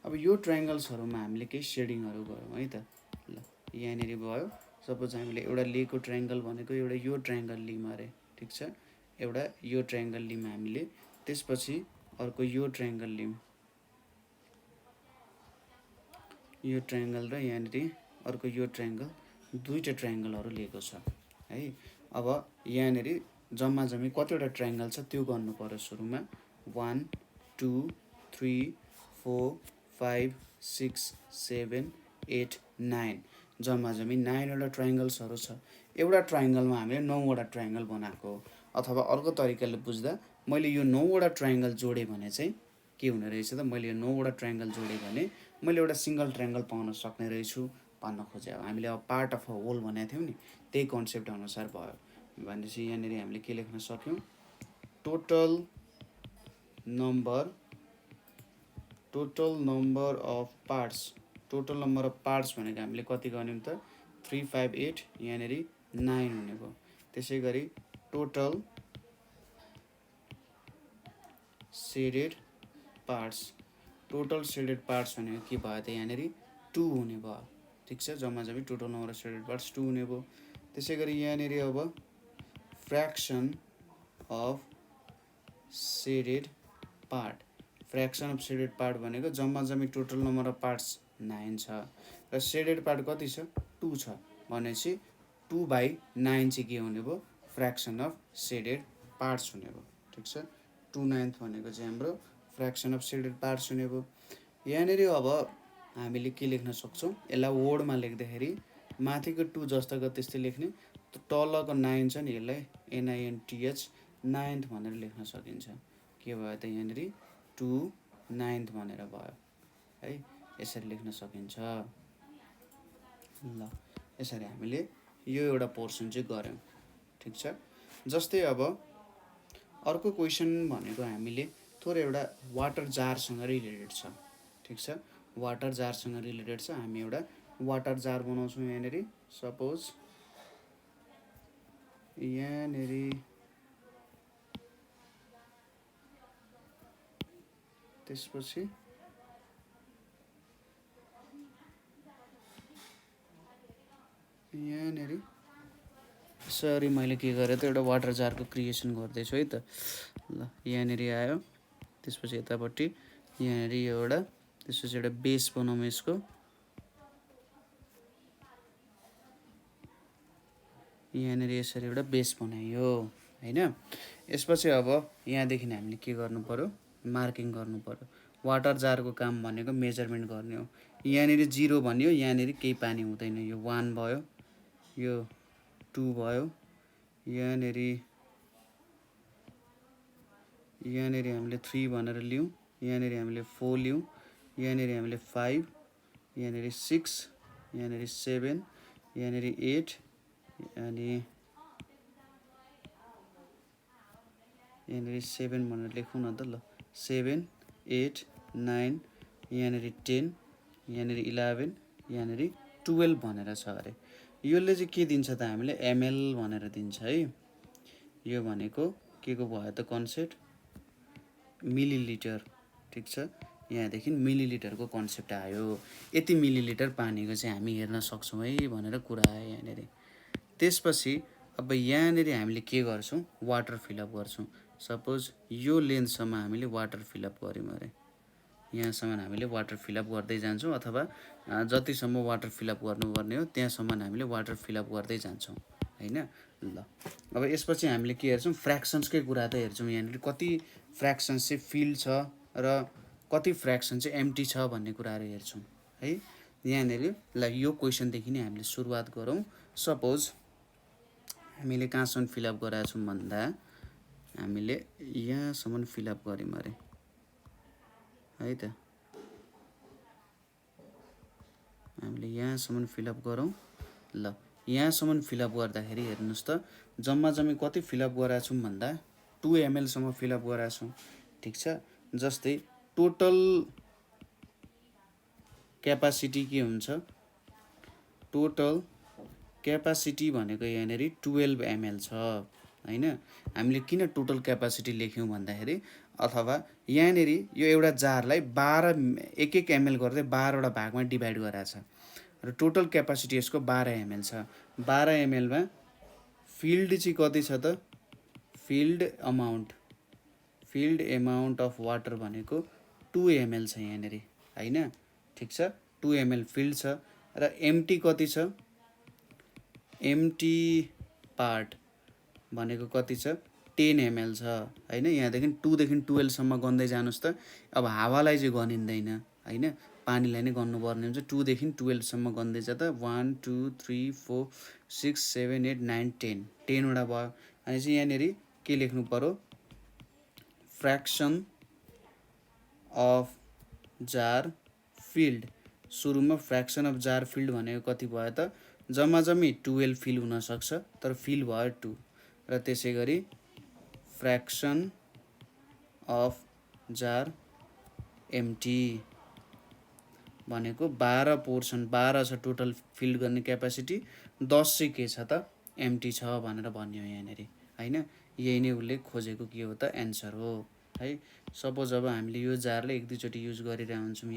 अब यो ट्रायंगल्सहरुमा हामीले केही शेडिङहरु गरौँ है त ल यहाँनिर भयो सपोज हामीले एउटा लिएको ट्रायंगल भनेको एउटा यो ट्रायंगल लियौं अरे ठीक छ एउटा यो ट्रायंगल लियौं हामीले त्यसपछि अर्को यो ट्रायंगल लियौं यो ट्रायंगल र यहाँनिर अर्को यो ट्रायंगल दुईटा ट्रायंगलहरु लिएको छ है अब यहाँनिर जम्मा जम्मी कतिवटा ट्रायंगल छ त्यो गर्नु पर्यो सुरुमा 1 2 3 4 5 6 7 8 9 जम्मा जम्मी 9 वटा ट्रायंगल्सहरु छ एउटा ट्रायंगलमा हामीले 9 वटा ट्रायंगल बनाएको अथवा अर्को तरिकाले बुझ्दा मैले यो 9 वटा ट्रायंगल जोडे भने चाहिँ के हुने रहेछ त मैले यो 9वटा ट्रायङ्गल जोडेँ भने मैले एउटा सिङ्गल ट्रायङ्गल पाउन सक्ने रहेछु भन्न खोजेँ। अब हामीले अब पार्ट अफ अ होल भनेको थियौँ नि, त्यही कन्सेप्ट अनुसार भयो भनेपछि यहाँनिर हामीले के लेख्न सक्यौँ, total number of parts, total number of parts भनेको हामीले कति गर्यौँ त 358, यहाँनिर 9 हुने भयो। त्यसै गरी total shaded parts, total shaded parts भनेको के भयो त यहाँनिर 2 हुने भयो। ठिक छ, जम्मा जम्मी total number of shaded parts 2 हुने भयो। त्यसै गरी यहाँनिर अब fraction of shaded part, fraction of shaded part भनेको जम्मा जम्मी टोटल नम्बर अफ पार्ट्स 9 छ र सेडेड पार्ट कति छ 2 छ भनेपछि 2/9 चाहिँ के हुने भयो, फ्र्याक्सन अफ सेडेड पार्ट्स हुने भयो। ठिक छ, 2/9 भनेको चाहिँ हाम्रो फ्र्याक्सन अफ सेडेड पार्ट्स हुने भयो। यहाँनिर अब हामीले के लेख्न सक्छौँ, यसलाई वर्डमा लेख्दाखेरि माथिको 2 जस्ताको त्यस्तै लेख्ने, तलको 9 छ नि यसलाई NINTH 9th भनेर लेख्न सकिन्छ। के भयो त यहाँनिर 2/9 भनेर भयो है, यसरी लेख्न सकिन्छ। ल यसरी हामीले यो एउटा पोर्सन चाहिँ गऱ्यौँ। ठिक छ, जस्तै अब अर्को क्वेसन भनेको हामीले थोरै एउटा वाटर जारसँग रिलेटेड छ। ठिक छ, वाटर जारसँग रिलेटेड छ। हामी एउटा वाटर जार बनाउँछौँ यहाँनिर, सपोज यहाँनिर त्यसपछि यहाँनिर सरी मैले के गरेँ त एउटा वाटर जारको क्रिएसन गर्दैछु है त। ल यहाँनिर आयो, त्यसपछि यतापट्टि यहाँनिर यो एउटा, त्यसपछि एउटा बेस बनाउँ यसको, यहाँनिर यसरी एउटा बेस बनाइयो होइन। यसपछि अब यहाँदेखि हामीले के गर्नु पर्यो, मार्किङ गर्नु पर्यो। वाटर जारको काम भनेको मेजरमेन्ट गर्ने हो। यहाँनिर 0 भन्यो, यहाँनिर केही पानी हुँदैन, यो 1 भयो, यो 2 भयो, यहाँनिर हामीले 3 भनेर लियौँ, यहाँनिर हामीले 4 लियौँ, यहाँनिर हामीले 5, यहाँनिर 6, यहाँनिर 7, यहाँनिर 8, अनि यहाँनिर 7 भनेर लेखौँ न त। ल 7, 8, 9, यहाँनिर 10, यहाँनिर 11, यहाँनिर 12 भनेर छ अरे। यसले चाहिँ के दिन्छ त हामीले ML भनेर दिन्छ है। यो भनेको के को भयो त कन्सेप्ट, मिलिलिटर। ठिक छ, यहाँदेखि मिलिलिटरको कन्सेप्ट आयो। यति मिलिलिटर पानीको चाहिँ हामी हेर्न सक्छौँ है भनेर कुरा आयो यहाँनिर। त्यसपछि अब यहाँनिर हामीले के गर्छौँ, वाटर फिलअप गर्छौँ। सपोज यो लेन्थसम्म हामीले वाटर फिलअप गऱ्यौँ अरे, यहाँसम्म हामीले वाटर फिलअप गर्दै जान्छौँ, अथवा जतिसम्म वाटर फिलअप गर्नुपर्ने हो त्यहाँसम्म हामीले वाटर फिलअप गर्दै जान्छौँ होइन। ल अब यसपछि हामीले के हेर्छौँ, फ्र्याक्सन्सकै कुरा त हेर्छौँ। यहाँनिर कति फ्र्याक्सन्स चाहिँ फिल छ र कति फ्र्याक्सन चाहिँ एम्प्टी छ भन्ने कुराहरू हेर्छौँ है। यहाँनिर ल यो क्वेसनदेखि नै हामीले सुरुवात गरौँ। सपोज हामीले कहाँसम्म फिलअप गराएको छौँ भन्दा हामीले यहाँसम्म फिलअप गऱ्यौँ अरे है त, हामीले यहाँसम्म फिलअप गरौँ। ल यहाँसम्म फिलअप गर्दाखेरि हेर्नुहोस् त, जम्मा जम्मी कति फिलअप गराएको छौँ भन्दा 2 ml सम्म फिलअप गराएको छौँ। ठिक छ, जस्तै टोटल क्यापासिटी के हुन्छ, टोटल क्यापासिटी भनेको यहाँनिर 12 ml छ होइन। हामीले किन टोटल क्यापासिटी लेख्यौँ भन्दाखेरि, अथवा यहाँनिर यो एउटा जारलाई 1 ml गर्दै 12वटा भागमा डिभाइड गराएको छ र टोटल क्यापासिटी यसको 12 ml छ। 12 ml मा फिल्ड चाहिँ कति छ त, फिल्ड एमाउन्ट अफ वाटर भनेको 2 ml छ यहाँनिर होइन। ठिक छ, 2 ml फिल्ड छ र एम्टी कति छ, एम्टी पार्ट भनेको कति छ 10 ml छ होइन। यहाँदेखि 2 देखि 12 सम्म गन्दै जानुहोस् त। अब हावालाई चाहिँ गनिँदैन होइन, पानीलाई नै गर्नुपर्ने हुन्छ। 2 देखि 12 सम्म गन्दै जाँदा 1 2 3 4 6 7 8 9 10, 10वटा भयो। अनि चाहिँ यहाँनिर के लेख्नु पर्यो, फ्र्याक्सन अफ जार फिल्ड। सुरुमा फ्र्याक्सन अफ जार फिल्ड भनेको कति भयो त जम्मा जम्मी 12 फिल हुनसक्छ तर फिल भयो 2 र त्यसै गरी फ्र्याक्सन अफ जार एम्टी भनेको 12 पोर्सन 12 छ टोटल फिल गर्ने क्यापेसिटी 10 चाहिँ के छ त एम्टी छ भनेर भन्यो यहाँनिर हैन। यही नै उसले खोजेको के हो त एन्सर हो है। सपोज अब हामीले यो जारले एक दुईचोटि युज गरिरहेको हुन्छौँ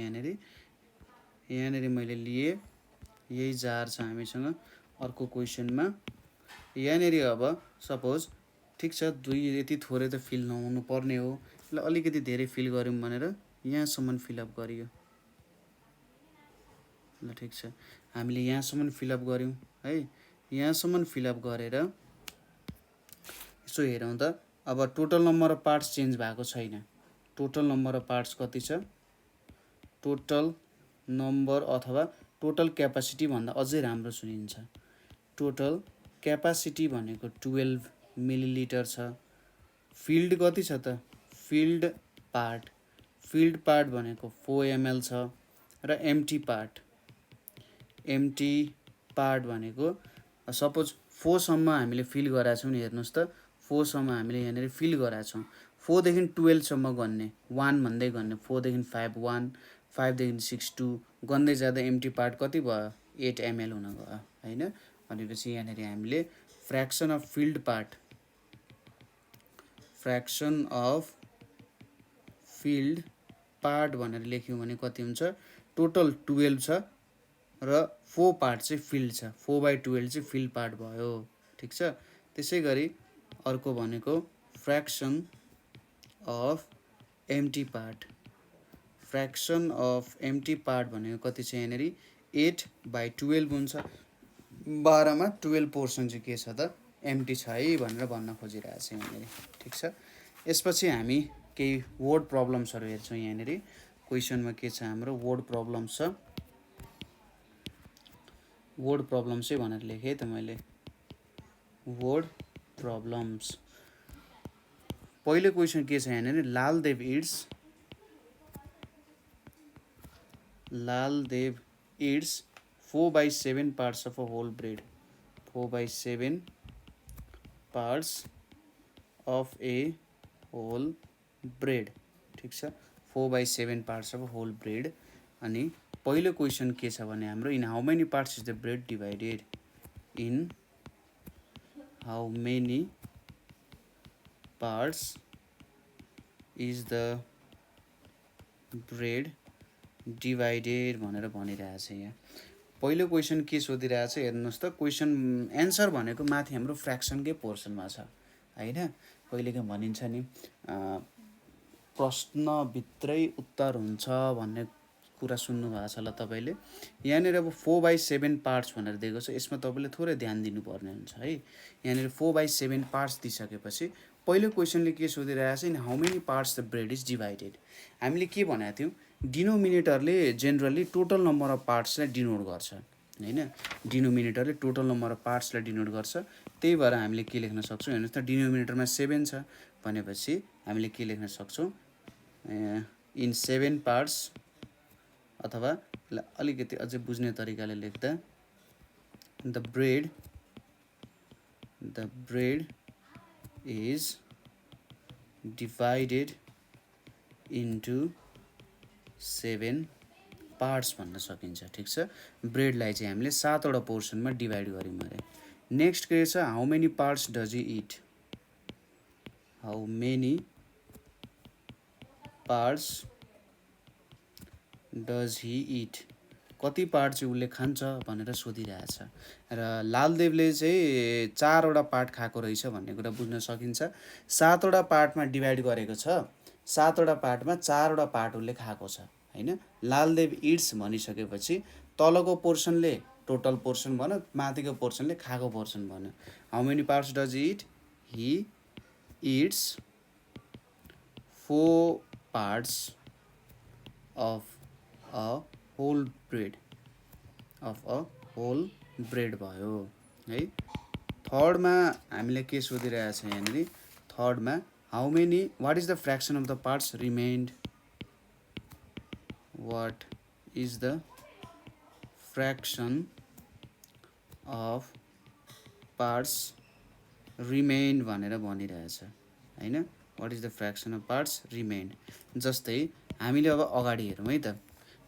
यहाँनिर मैले लिए यही जार छ हामीसँग अर्को क्वेसनमा यहाँनिर अब सपोज ठिक छ दुई यति थोरै त फिल नहुनु पर्ने हो ल अलिकति धेरै फिल गऱ्यौँ भनेर यहाँसम्म फिलअप गरियो ल ठिक छ हामीले यहाँसम्म फिलअप गऱ्यौँ है। यहाँसम्म फिलअप गरेर यसो हेरौँ त अब total number of parts change भएको छैन। टोटल नम्बर अफ पार्ट्स कति छ टोटल नम्बर अथवा टोटल क्यापासिटी भन्दा अझै राम्रो सुनिन्छ। टोटल क्यापासिटी भनेको 12 मिलिलिटर छ। फिल्ड कति छ त फिल्ड पार्ट भनेको 4 ml छ र एम्टी पार्ट भनेको सपोज 4 सम्म हामीले फिल गराएको छौँ नि हेर्नुहोस् त 4 सम्म हामीले यहाँनिर फिल गराएको छौँ 4 देखि 12 सम्म गन्ने 1 भन्दै गन्ने 4 देखि 5 1 5 देखि 6 2 गन्दै जाँदा एम्टी पार्ट कति भयो 8 ml हुन गयो हैन। भनेपछि यहाँनिर हामीले फ्र्याक्सन अफ फिल्ड पार्ट भनेर लेख्यौँ भने कति हुन्छ टोटल 12 छ र 4 पार्ट चाहिँ फिल्ड छ 4/12 चाहिँ फिल्ड पार्ट भयो ठिक छ। त्यसै गरी अर्को भनेको फ्र्याक्सन अफ एम्टी पार्ट भनेको कति छ यहाँनिर 8/12 हुन्छ 12 मा 12 पोर्सन चाहिँ के छ त एम्टी छ है भनेर भन्न खोजिरहेको छ यहाँनिर ठिक छ। यसपछि हामी केही वर्ड प्रब्लम्सहरू हेर्छौँ यहाँनिर क्वेसनमा के छ हाम्रो वर्ड प्रब्लम्स छ। वर्ड प्रब्लम्स चाहिँ भनेर लेखेँ त मैले वर्ड प्रब्लम्स। पहिलो क्वेसन के छ यहाँनिर Laldev it's 4/7 parts of a whole bread 4/7 parts of a whole bread ठिक छ 4/7 पार्ट्स अफ होल ब्रेड। अनि पहिलो क्वेसन के छ भने हाम्रो in how many parts is the bread divided in how many parts is the bread divided भनेर भनिरहेछ। यहाँ पहिलो क्वेसन के सोधिरहेछ हेर्नुहोस् त क्वेसन एन्सर भनेको माथि हाम्रो फ्र्याक्सनकै पोर्सनमा छ हैन। कहिलेकाहीँ भनिन्छ नि प्रश्नभित्रै उत्तर हुन्छ भन्ने कुरा सुन्नु भएको छ ल तपाईँले। यहाँनिर अब 4/7 पार्ट्स भनेर दिएको छ यसमा तपाईँले थोरै ध्यान दिनुपर्ने हुन्छ है। यहाँनिर 4/7 पार्ट्स दिइसकेपछि पहिलो क्वेसनले के सोधिरहेको छ in how many parts the bread is divided. हामीले के भनेको थियौँ डिनोमिनेटरले जेनरली टोटल नम्बर अफ पार्ट्सलाई डिनोट गर्छ हैन। डिनोमिनेटरले टोटल नम्बर अफ पार्ट्सलाई डिनोट गर्छ त्यही भएर हामीले के लेख्न सक्छौँ हेर्नुहोस् त डिनोमिनेटरमा 7 छ भनेपछि हामीले के लेख्न सक्छौँ इन 7 पार्ट्स अथवा अलिकति अझै बुझ्ने तरिकाले लेख्दा the bread is divided into 7 parts भन्न सकिन्छ ठिक छ। ब्रेडलाई चाहिँ हामीले 7वटा पोर्सनमा डिभाइड गऱ्यौँ अरे। नेक्स्ट के छ how many parts does he it how many parts does he it कति पार्ट चाहिँ उसले खान्छ भनेर सोधिरहेछ र लालदेवले चाहिँ 4वटा पार्ट खाएको रहेछ भन्ने कुरा बुझ्न सकिन्छ। 7वटा पार्टमा डिभाइड गरेको छ 7वटा पार्टमा 4वटा पार्ट उसले खाएको छ हैन। लालदेव इट्स भनिसकेपछि तलको पोर्सनले टोटल पोर्सन भन्यो माथिको पोर्सनले खाएको पोर्सन भन्यो। How many parts does it he it's 4 parts of a whole bread भयो है। थर्डमा हामीले के सोधिरहेको छ यहाँनिर थर्डमा how many what is the fraction of the parts remained what is the fraction of parts remain भनेर भनिरहेछ हैन। What is the fraction of parts remain. जस्तै हामीले अब अगाडि हेरौँ है त।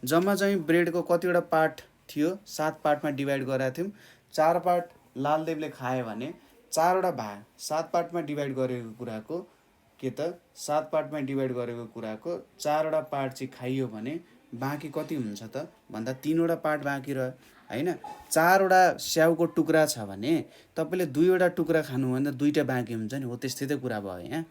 जम्मा चाहिँ ब्रेडको कतिवटा पार्ट थियो, 7 पार्टमा डिभाइड गरेका थियौँ। 4 पार्ट लालदेवले खायो भने 4वटा भाग 7 पार्टमा डिभाइड गरेको कुराको के त 7 पार्टमा डिभाइड गरेको कुराको 4वटा पार्ट चाहिँ खाइयो भने बाँकी कति हुन्छ त भन्दा 3वटा पार्ट बाँकी रह्यो हैन। 4वटा स्याउको टुक्रा छ भने तपाईँले 2वटा टुक्रा खानु भन्दा 2टा बाँकी हुन्छ नि, हो त्यस्तै त कुरा भयो यहाँ।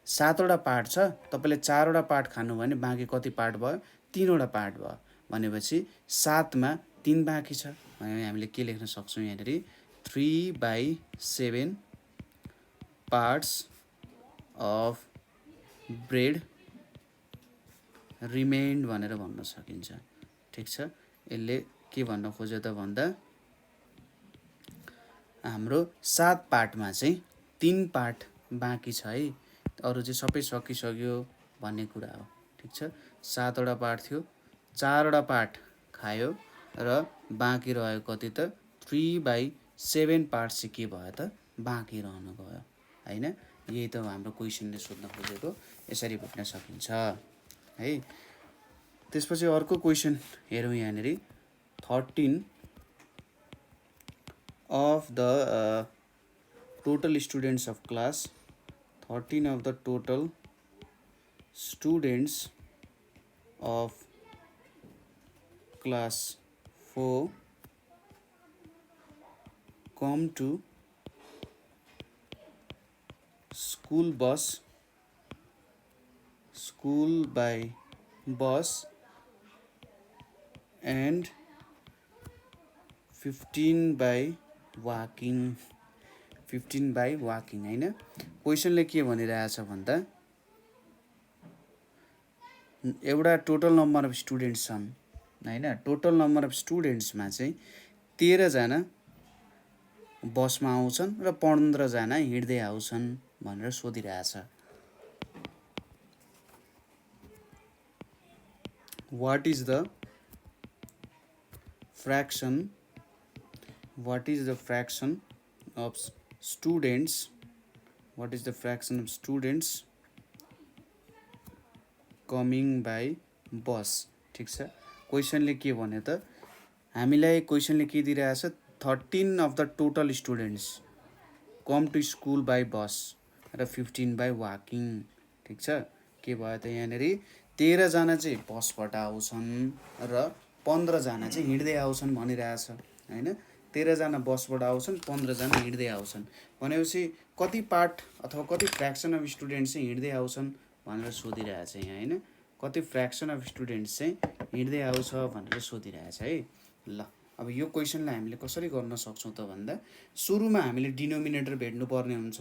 7वटा पार्ट छ, तपाईँले 4वटा पार्ट खानु भने बाँकी कति पार्ट भयो, 3वटा पार्ट भयो भनेपछि 7मा 3 बाँकी छ भने हामीले के लेख्न सक्छौँ यहाँनिर 3/7 पार्ट्स अफ ब्रेड रिमेन्ड भनेर भन्न सकिन्छ। ठिक छ, यसले के भन्न खोज्यो त भन्दा हाम्रो 7 पार्टमा चाहिँ 3 पार्ट बाँकी छ है, अरू चाहिँ सबै सकिसक्यो भन्ने कुरा हो। ठिक छ, 7वटा पार्ट थियो, 4वटा पार्ट खायो र बाँकी रह्यो कति त 3/7 पार्ट चाहिँ के भयो त बाँकी रहन गयो हैन। यही त हाम्रो क्वेसनले सोध्न खोजेको, यसरी भेट्न सकिन्छ है। त्यसपछि अर्को क्वेसन हेरौँ यहाँनिर 13 of the total students of class 13 of the total students of class 4 come to school by bus and 15 by walking हैन। क्वेसनले के भनिरहेछ भन्दा एउटा टोटल नम्बर अफ स्टुडेन्ट्स छन् हैन। टोटल नम्बर अफ स्टुडेन्ट्समा चाहिँ 13 जना बसमा आउँछन् र 15 जना हिँड्दै आउँछन् भनेर सोधिरहेछ। What is the fraction of students coming by bus। ठिक छ, क्वेसनले के भन्यो त हामीलाई क्वेसनले के दिइरहेछ 13 of the total students come to school by bus र 15 बाई वाकिङ। ठिक छ, के भयो त यहाँनिर 13 जना चाहिँ बसबाट आउँछन् र 15 जना चाहिँ हिँड्दै आउँछन् भनिरहेछ हैन। 13 जना बसबाट आउँछन्, 15 जना हिँड्दै आउँछन् भनेपछि कति पार्ट अथवा कति फ्र्याक्सन अफ स्टुडेन्ट्स चाहिँ हिँड्दै आउँछन् भनेर सोधिरहेछ यहाँ हैन। कति फ्र्याक्सन अफ स्टुडेन्ट्स चाहिँ हिँड्दै आउँछ भनेर सोधिरहेछ है। ल अब यो क्वेसनलाई हामीले कसरी गर्न सक्छौँ त भन्दा सुरुमा हामीले डिनोमिनेटर भेट्नुपर्ने हुन्छ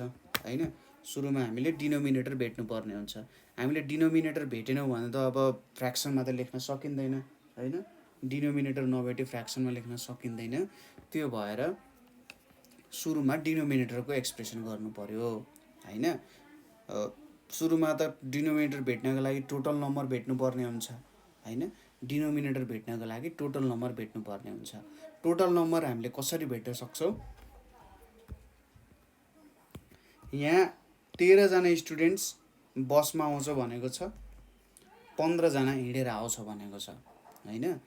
हैन। सुरुमा हामीले डिनोमिनेटर भेट्नुपर्ने हुन्छ। हामीले डिनोमिनेटर भेटेनौँ भने त अब फ्र्याक्सनमा त लेख्न सकिँदैन हैन। डिनोमिनेटर नभेटे फ्र्याक्सनमा लेख्न सकिँदैन। त्यो भएर सुरुमा डिनोमिनेटरको एक्सप्रेसन गर्नु पर्यो हैन। सुरुमा त डिनोमिनेटर भेट्नको लागि टोटल नम्बर भेट्नुपर्ने हुन्छ हैन। डिनोमिनेटर भेट्नको लागि टोटल नम्बर भेट्नुपर्ने हुन्छ। टोटल नम्बर हामीले कसरी भेट्न सक्छौँ, यहाँ 13 जना स्टुडेन्ट्स बसमा आउँछ भनेको छ, 15 जना हिँडेर आउँछ भनेको छ हैन।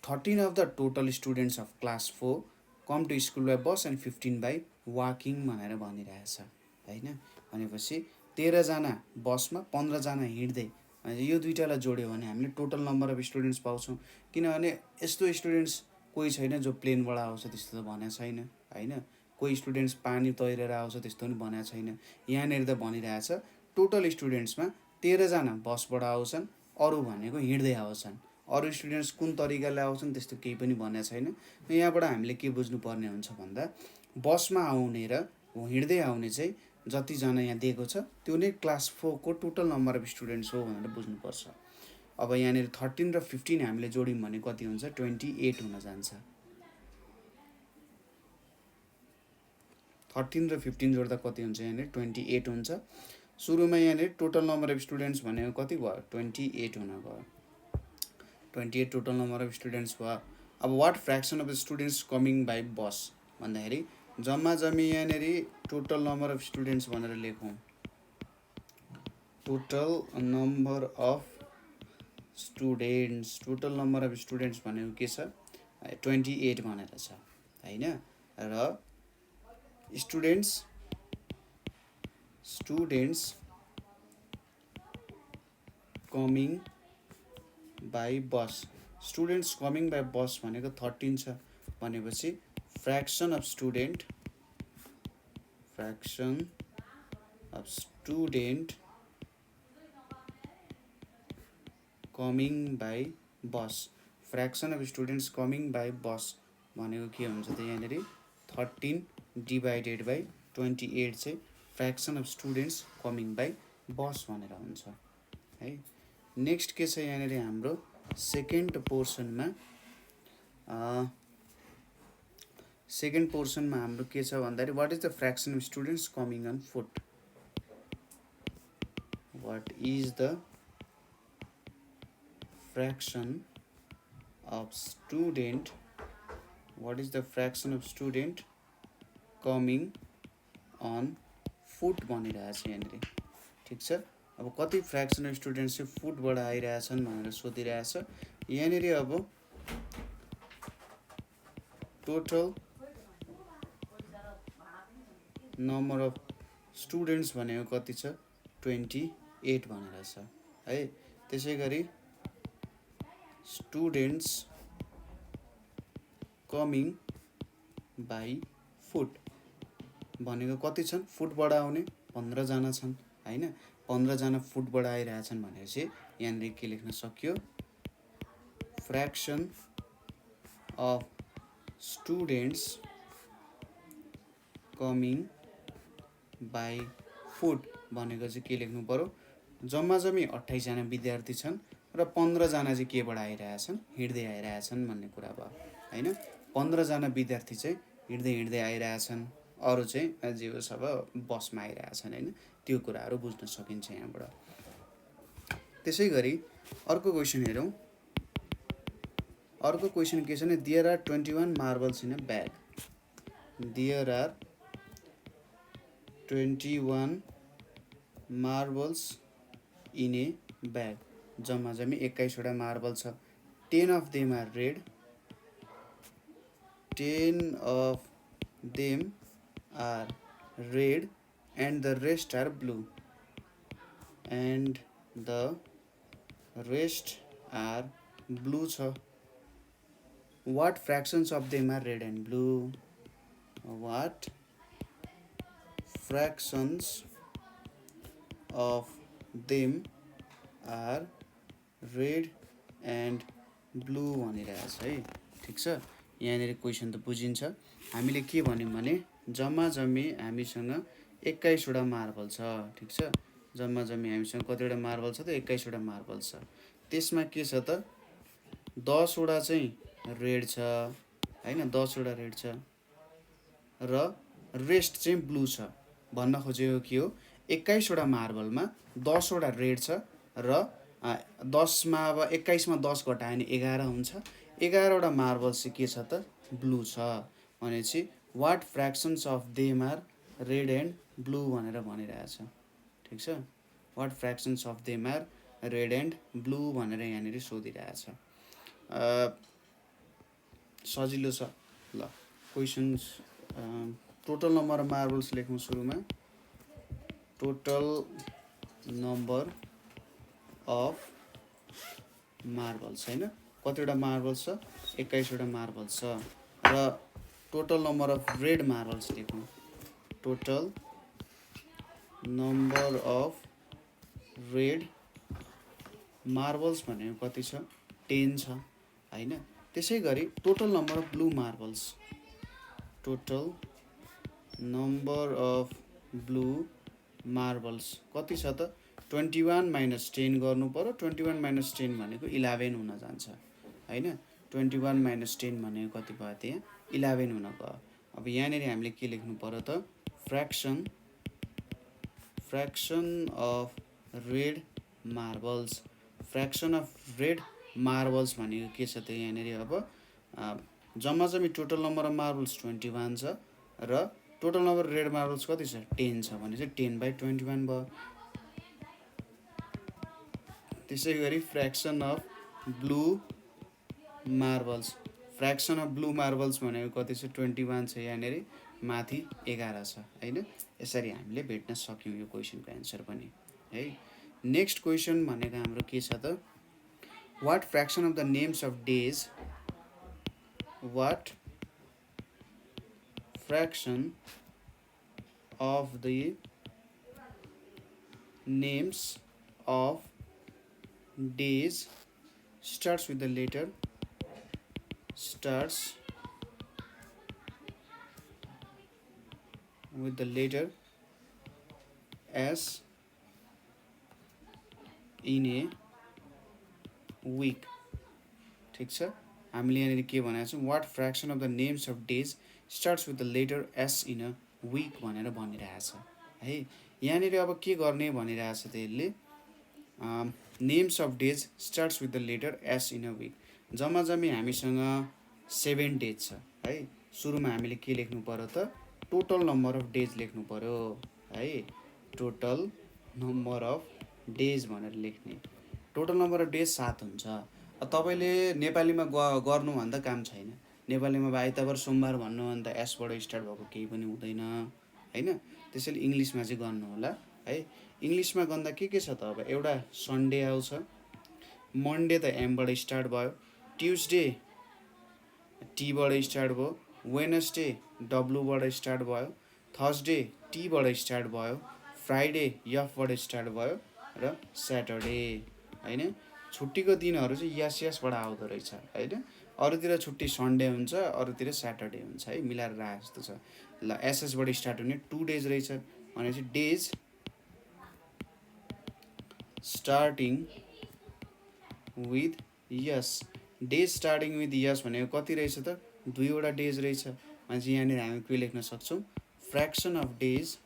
13 of the total students of class 4 come to school by bus and 15 by walking भनेर भनिरहेछ हैन। भनेपछि 13 जना बसमा 15 जना हिँड्दै, यो दुईटालाई जोड्यो भने हामीले टोटल नम्बर अफ स्टुडेन्ट्स पाउँछौँ। किनभने यस्तो स्टुडेन्ट्स कोही छैन जो प्लेनबाट आउँछ त्यस्तो त भनेको छैन हैन। कोही स्टुडेन्ट्स पानी तैरेर आउँछ त्यस्तो पनि भनेको छैन। यहाँनिर त भनिरहेछ टोटल स्टुडेन्ट्समा 13 जना बसबाट आउँछन्, अरू भनेको हिँड्दै आउँछन्। अरू स्टुडेन्ट्स कुन तरिकाले आउँछन् त्यस्तो केही पनि भनेको छैन। यहाँबाट हामीले के बुझ्नुपर्ने हुन्छ भन्दा बसमा आउने र हिँड्दै आउने चाहिँ जतिजना यहाँ दिएको छ त्यो नै क्लास 4 को टोटल नम्बर अफ स्टुडेन्ट्स हो भनेर बुझ्नुपर्छ। अब यहाँनिर 13 र 15 हामीले जोड्यौँ भने कति हुन्छ 28 हुन जान्छ। 13 र 15 जोड्दा कति हुन्छ यहाँनिर 28 हुन्छ। सुरुमा यहाँनिर टोटल नम्बर अफ स्टुडेन्ट्स भनेको कति भयो 28 हुन गयो। 28 टोटल नम्बर अफ स्टुडेन्ट्स भयो। अब what fraction of students coming by bus भन्दाखेरि जम्मा जम्मी यहाँनिर टोटल नम्बर अफ स्टुडेन्ट्स भनेर लेखौँ। Total number of students, total number of students भनेको के छ 28 भनेर छ हैन। र students coming by bus, students coming by बस भनेको 13 छ भनेपछि fraction of student coming by bus, fraction of students coming by बस भनेको के हुन्छ त यहाँनिर 13 डिभाइडेड बाई 28 चाहिँ fraction of students coming by बस भनेर हुन्छ है। नेक्स्ट के छ यहाँनिर हाम्रो सेकेन्ड पोर्सनमा हाम्रो के छ भन्दाखेरि what is the fraction of students coming on foot, what is the fraction of student coming on foot भनिरहेछ यहाँनिर, ठिक छ। अब कति फ्र्याक्सन अफ स्टुडेन्ट्स चाहिँ फुटबाट आइरहेछन् भनेर सोधिरहेछ यहाँनिर। अब टोटल नम्बर अफ स्टुडेन्ट्स भनेको कति छ 28 भनेर छ है। त्यसै गरी स्टुडेन्ट्स कमिङ बाई फुट भनेको कति छन्, फुटबाट आउने 15 जना छन् हैन। 15 जना फुटबाट आइरहेछन् भनेपछि यहाँनिर के लेख्न सक्यो, fraction of students coming by foot भनेको चाहिँ के लेख्नु पर्यो, जम्मा जम्मी 28 जना विद्यार्थी छन् र 15 जना चाहिँ केबाट आइरहेछन्, हिँड्दै आइरहेछन् भन्ने कुरा भयो हैन। 15 जना विद्यार्थी चाहिँ हिँड्दै आइरहेछन्, अरू चाहिँ जे होस् अब बसमा आइरहेछन् हैन। त्यो कुराहरू बुझ्न सकिन्छ यहाँबाट। त्यसै गरी अर्को क्वेसन हेरौँ। अर्को क्वेसन के छ भने there are 21 marbles in a bag, there are 21 marbles in a bag, जम्मा जम्मी 21 वटा मार्बल छ। 10 of them are red, 10 of them are red and the rest are blue, and the rest are blue छ। what fractions of them are red and blue, what fractions of them are red and blue भनिरहेछ है, ठिक छ। यहाँनिर question त बुझिन्छ। हामीले के भन्यौँ भने जम्मा जम्मी हामीसँग 21 वटा मार्बल छ, ठिक छ। जम्मा जम्मी हामीसँग कतिवटा मार्बल छ त 21 वटा मार्बल छ। त्यसमा के छ त 10 वटा चाहिँ रेड छ हैन, 10 वटा रेड छ र रेस्ट चाहिँ ब्लू छ। भन्न खोजेको के हो, 21 वटा मार्बलमा 10 वटा रेड छ र 10 मा अब 21 मा 10 घटायो भने 11 हुन्छ। 11 वटा मार्बल चाहिँ के छ त ब्लू छ भनेपछि what fractions of them are red and blue भनेर भनिरहेछ, ठिक छ। What fractions of them are red and blue भनेर यहाँनिर सोधिरहेछ। सजिलो छ ल। Questions total number of marbles लेखौँ सुरुमा, टोटल नम्बर अफ मार्बल्स हैन, कतिवटा मार्बल्स छ 21 वटा मार्बल्स छ। र total number of red marbles लेखौँ, total number of red marbles भनेको कति छ 10 छ हैन। त्यसै गरी total number of blue marbles, total number of blue marbles कति छ त 21 माइनस 10 गर्नु पर्यो। 21 माइनस 10 भनेको 11 हुन जान्छ हैन। 21 माइनस 10 भनेको कति भयो त्यहाँ 11 हुन गयो। अब यहाँनिर हामीले के लेख्नु पर्यो त fraction of red marbles, fraction of red marbles भनेको के छ त यहाँनिर अब जम्मा जम्मी टोटल नम्बर अफ मार्बल्स 21 छ र टोटल नम्बर रेड मार्बल्स कति छ 10 छ भने चाहिँ 10/21 भयो। त्यसै गरी फ्र्याक्सन अफ ब्लू मार्बल्स भनेको कति छ 21 छ यहाँनिर माथि 11 छ हैन। यसरी हामीले भेट्न सक्यौँ यो क्वेसनको एन्सर पनि है। नेक्स्ट क्वेसन भनेको हाम्रो के छ त what fraction of the names of days what fraction of the names of days starts with the letter S in a week। ठिक छ, हामीले यहाँनिर के भनेको छौँ what fraction of the names of days starts with the letter S in a week भनेर भनिरहेछ है। यहाँनिर अब के गर्ने भनिरहेछ त यसले names of days starts with the letter S in a week. जम्मा जम्मी हामीसँग 7 डेज छ है। सुरुमा हामीले के लेख्नु पर्यो त टोटल नम्बर अफ डेज लेख्नु पर्यो है। टोटल नम्बर अफ डेज भनेर लेख्ने। टोटल नम्बर अफ डेज 7 हुन्छ। तपाईँले नेपालीमा गर्नुभन्दा काम छैन। नेपालीमा अब आइतबार सोमबार भन्नुभन्दा एसबाट स्टार्ट भएको केही पनि हुँदैन हैन। त्यसैले इङ्ग्लिसमा चाहिँ गर्नु होला है। इङ्ग्लिसमा गर्दा के छ त अब एउटा सन्डे आउँछ, मन्डे त एमबाट स्टार्ट भयो, ट्युसडे टीबाट स्टार्ट भयो, वेडनेसडे डब्लुबाट स्टार्ट भयो, थर्सडे टीबाट स्टार्ट भयो, फ्राइडे यफबाट स्टार्ट भयो र स्याटरडे हैन। छुट्टीको दिनहरू चाहिँ यसबाट आउँदो रहेछ हैन। अरूतिर छुट्टी सन्डे हुन्छ, अरूतिर स्याटरडे हुन्छ है, मिलाएर राखे जस्तो छ। ल एसएसबाट स्टार्ट हुने 2 डेज रहेछ भनेपछि days starting with S. Days starting with S भनेको कति रहेछ त 2वटा डेज रहेछ भनेपछि यहाँनिर हामी के लेख्न सक्छौँ fraction of days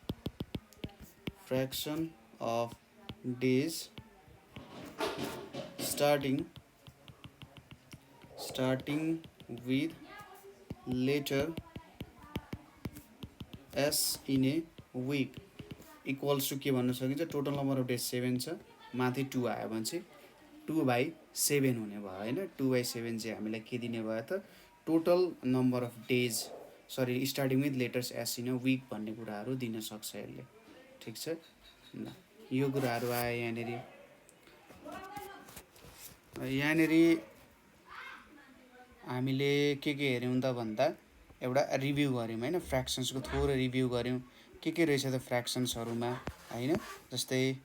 starting with letter S in a week equals to के भन्न सकिन्छ टोटल नम्बर अफ डेज 7 छ, माथि 2 आयो भने चाहिँ 2/7 हुने भयो हैन। 2/7 चाहिँ हामीलाई के दिने भयो त total number of days starting with letters S in a week भन्ने कुराहरू दिन सक्छ यसले। ठिक छ, ल यो कुराहरू आयो यहाँनिर हामीले के हेऱ्यौँ त भन्दा एउटा रिभ्यू गऱ्यौँ हैन। फ्र्याक्सन्सको थोरै रिभ्यू गऱ्यौँ के रहेछ त फ्र्याक्सन्सहरूमा हैन। जस्तै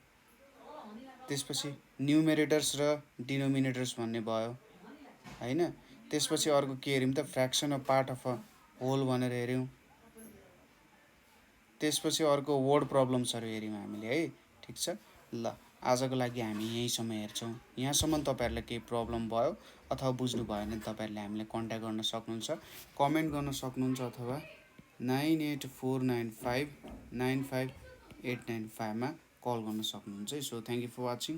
त्यसपछि न्युमेरेटर्स र डिनोमिनेटर्स भन्ने भयो हैन। त्यसपछि अर्को के हेऱ्यौँ त fraction of part of a whole भनेर हेऱ्यौँ। त्यसपछि अर्को वर्ड प्रब्लम्सहरू हेऱ्यौँ हामीले है। ठिक छ, ल आजको लागि हामी यहीँसम्म हेर्छौँ। यहाँसम्म तपाईँहरूलाई केही प्रब्लम भयो अथवा बुझ्नु भयो भने तपाईँहरूले हामीलाई कन्ट्याक्ट गर्न सक्नुहुन्छ, कमेन्ट गर्न सक्नुहुन्छ अथवा 9849595895 मा कल गर्न सक्नुहुन्छ। So thank you for watching.